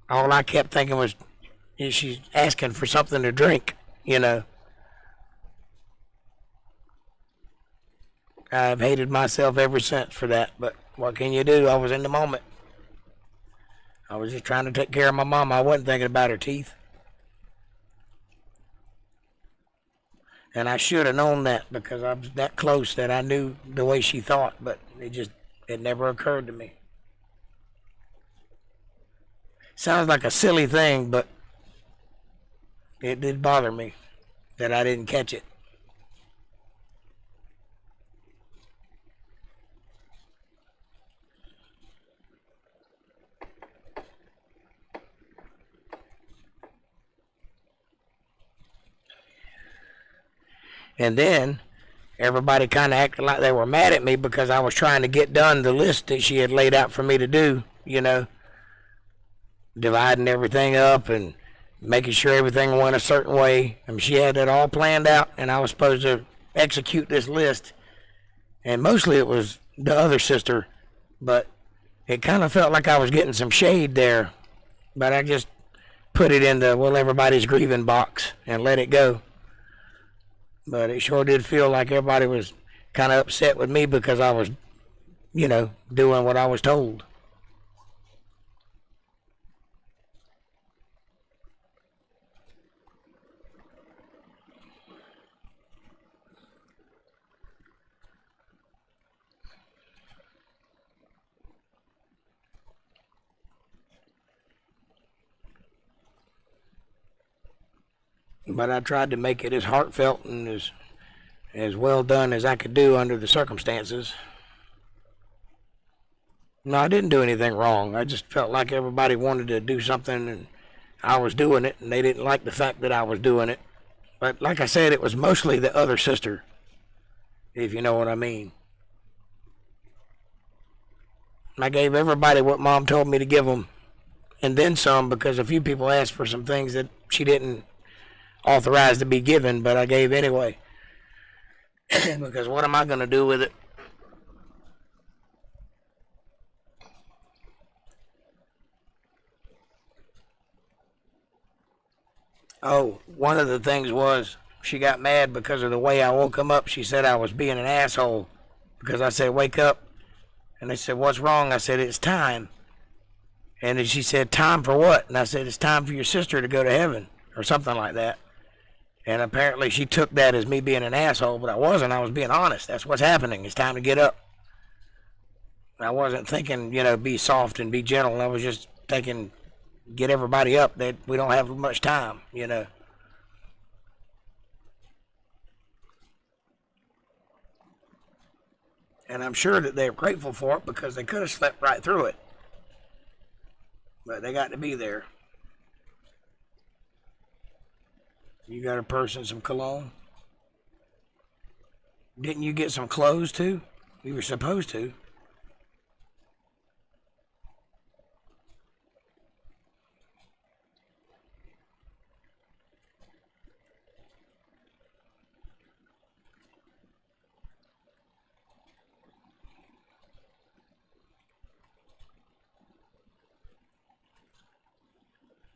All I kept thinking was, she's asking for something to drink, you know. I've hated myself ever since for that, but what can you do? I was in the moment. I was just trying to take care of my mom. I wasn't thinking about her teeth. And I should have known that because I was that close that I knew the way she thought, but it never occurred to me. Sounds like a silly thing, but it did bother me that I didn't catch it. And then everybody kind of acted like they were mad at me because I was trying to get done the list that she had laid out for me to do, you know, dividing everything up and making sure everything went a certain way. I mean, she had it all planned out, and I was supposed to execute this list. And mostly it was the other sister, but it kind of felt like I was getting some shade there. But I just put it in the, well, everybody's grieving box and let it go. But it sure did feel like everybody was kind of upset with me because I was, you know, doing what I was told. But I tried to make it as heartfelt and as well done as I could do under the circumstances. No, I didn't do anything wrong. I just felt like everybody wanted to do something and I was doing it, and they didn't like the fact that I was doing it. But like I said, it was mostly the other sister, if you know what I mean. I gave everybody what Mom told me to give them, and then some, because a few people asked for some things that she didn't authorize to be given, but I gave anyway. Because what am I going to do with it? Oh, one of the things was she got mad because of the way I woke him up. She said I was being an asshole because I said, wake up. And they said, what's wrong? I said, it's time. And then she said, time for what? And I said, it's time for your sister to go to heaven or something like that. And apparently she took that as me being an asshole, but I wasn't. I was being honest. That's what's happening. It's time to get up. I wasn't thinking, you know, be soft and be gentle. I was just thinking, get everybody up. That we don't have much time, you know. And I'm sure that they're grateful for it because they could have slept right through it. But they got to be there. You got a purse and some cologne? Didn't you get some clothes too? You were supposed to.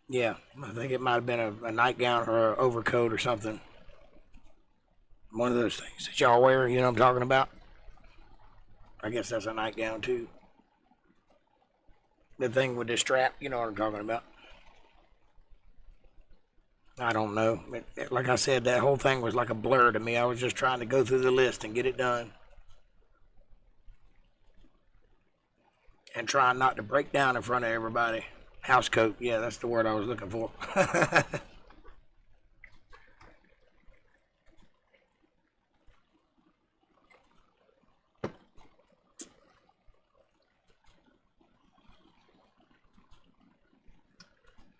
Yeah, I think it might have been a nightgown or an overcoat or something. One of those things that y'all wear, you know what I'm talking about? I guess that's a nightgown too. The thing with the strap, you know what I'm talking about. I don't know. Like I said, that whole thing was like a blur to me. I was just trying to go through the list and get it done. And trying not to break down in front of everybody. House coat, yeah, that's the word I was looking for.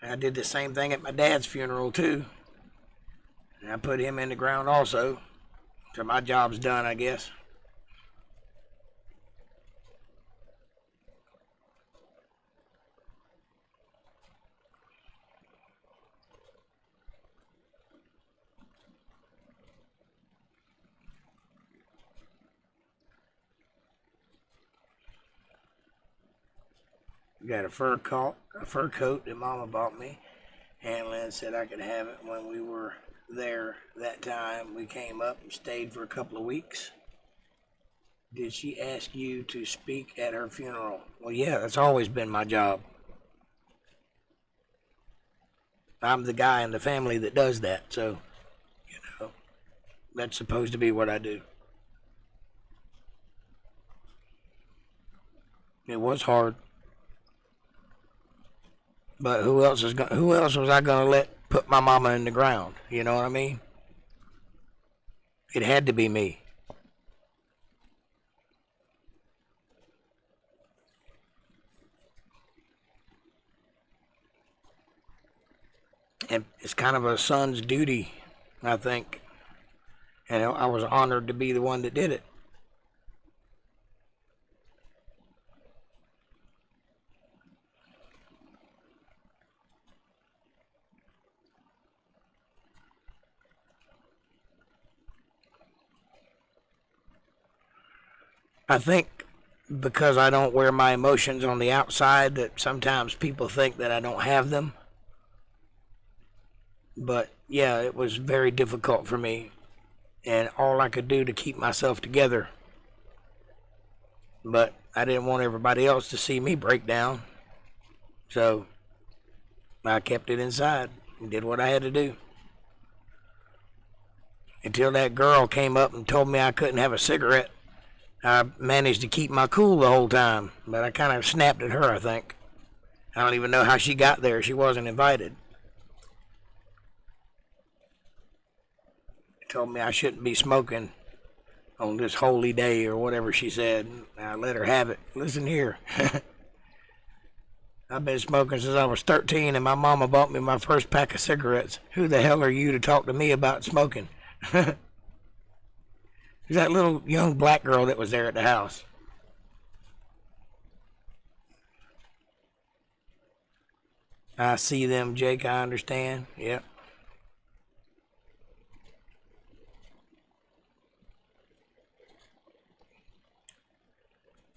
I did the same thing at my dad's funeral too. And I put him in the ground also. So my job's done, I guess. Got a fur coat that Mama bought me. Hanlon said I could have it when we were there that time. We came up and stayed for a couple of weeks. Did she ask you to speak at her funeral? Well, yeah, that's always been my job. I'm the guy in the family that does that, so, you know, that's supposed to be what I do. It was hard. But who else was I gonna let put my mama in the ground? You know what I mean? It had to be me. And it's kind of a son's duty, I think. And I was honored to be the one that did it. I think because I don't wear my emotions on the outside that sometimes people think that I don't have them. But yeah, it was very difficult for me. And all I could do to keep myself together. But I didn't want everybody else to see me break down. So I kept it inside and did what I had to do. Until that girl came up and told me I couldn't have a cigarette. I managed to keep my cool the whole time, but I kind of snapped at her, I think. I don't even know how she got there. She wasn't invited. She told me I shouldn't be smoking on this holy day or whatever she said. I let her have it. Listen here. I've been smoking since I was 13, and my mama bought me my first pack of cigarettes. Who the hell are you to talk to me about smoking? There's that little young black girl that was there at the house. I see them, Jake, I understand. Yep.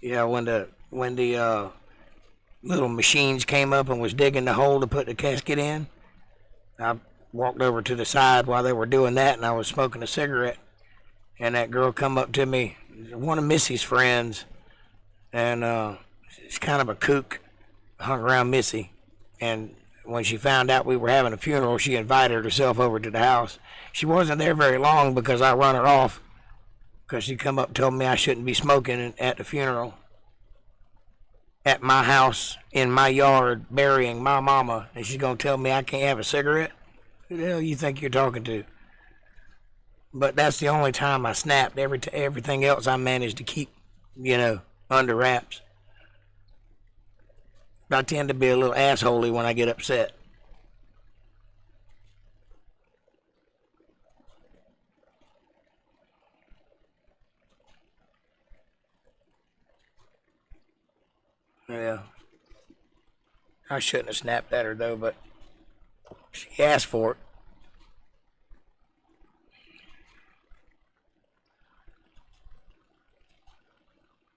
Yeah, when the little machines came up and was digging the hole to put the casket in, I walked over to the side while they were doing that, and I was smoking a cigarette. And that girl come up to me, one of Missy's friends, and she's kind of a kook, hung around Missy. And when she found out we were having a funeral, she invited herself over to the house. She wasn't there very long because I run her off, because she come up and told me I shouldn't be smoking at the funeral. At my house, in my yard, burying my mama, and she's going to tell me I can't have a cigarette? Who the hell you think you're talking to? But that's the only time I snapped. Everything else I managed to keep, under wraps. I tend to be a little assholey when I get upset. Yeah. I shouldn't have snapped at her though, but she asked for it.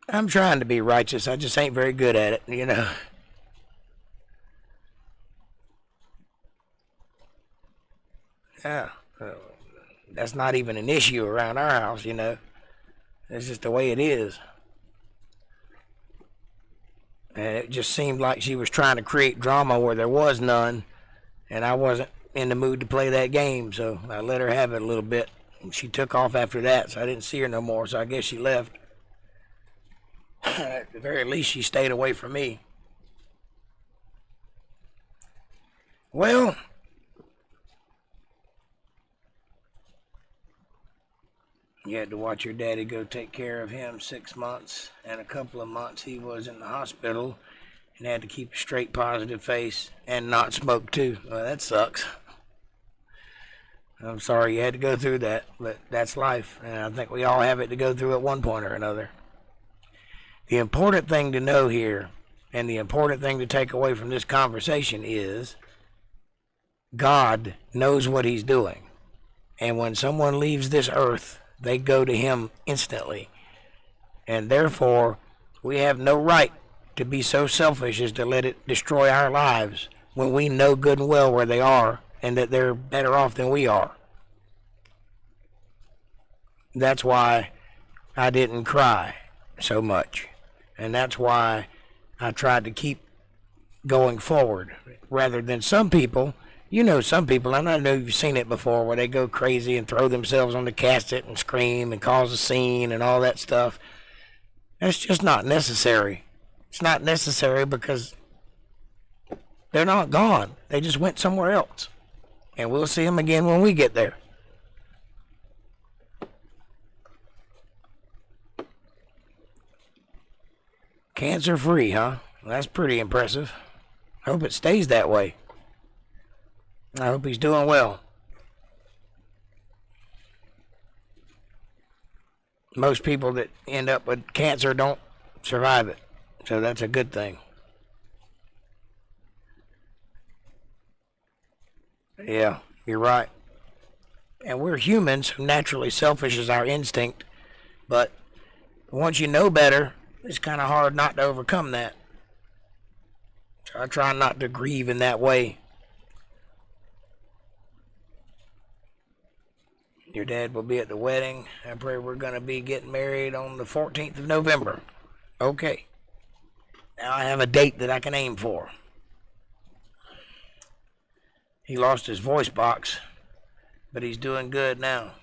I'm trying to be righteous. I just ain't very good at it. Yeah. That's not even an issue around our house. It's just the way it is. And it just seemed like she was trying to create drama where there was none, and I wasn't in the mood to play that game, so I let her have it a little bit. And she took off after that, so I didn't see her no more, so I guess she left. At the very least, she stayed away from me. Well, you had to watch your daddy go take care of him 6 months, and a couple of months he was in the hospital, and had to keep a straight, positive face and not smoke too. Well, that sucks. I'm sorry you had to go through that, but that's life, and I think we all have it to go through at one point or another. The important thing to know here, and the important thing to take away from this conversation is God knows what he's doing. And when someone leaves this earth, they go to him instantly. And therefore, we have no right to be so selfish as to let it destroy our lives when we know good and well where they are and that they're better off than we are. That's why I didn't cry so much. And that's why I tried to keep going forward rather than some people. You know some people, and I know you've seen it before, where they go crazy and throw themselves on the casket and scream and cause a scene and all that stuff. That's just not necessary. It's not necessary because they're not gone. They just went somewhere else. And we'll see them again when we get there. Cancer-free, huh? That's pretty impressive. I hope it stays that way. I hope he's doing well. Most people that end up with cancer don't survive it, so that's a good thing. Yeah, you're right. And we're humans, so naturally selfish is our instinct, but once you know better, it's kind of hard not to overcome that. So I try not to grieve in that way. Your dad will be at the wedding. I pray we're going to be getting married on the 14th of November. Okay. Now I have a date that I can aim for. He lost his voice box, but he's doing good now.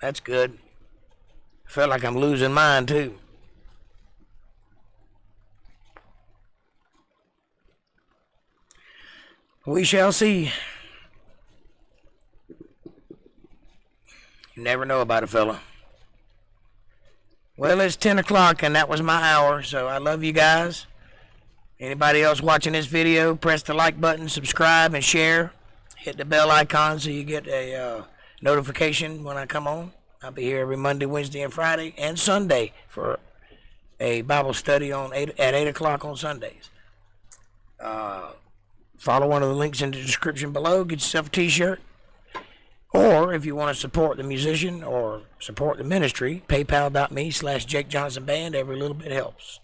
That's good. I feel like I'm losing mine too. We shall see. You never know about a fella. Well, it's 10 o'clock and that was my hour, so I love you guys. Anybody else watching this video, press the like button, subscribe, and share. Hit the bell icon so you get a notification when I come on. I'll be here every Monday, Wednesday, and Friday, and Sunday for a Bible study at 8 o'clock on Sundays. Follow one of the links in the description below. Get yourself a t-shirt. Or if you want to support the musician or support the ministry, paypal.me/Jake Johnson Band. Every little bit helps.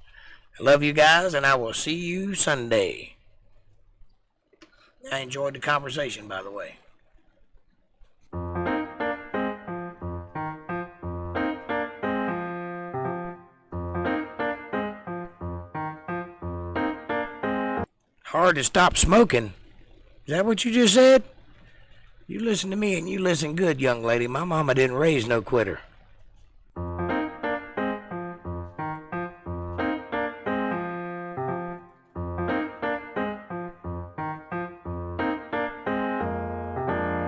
I love you guys, and I will see you Sunday. I enjoyed the conversation, by the way. Hard to stop smoking. Is that what you just said? You listen to me and you listen good, young lady. My mama didn't raise no quitter.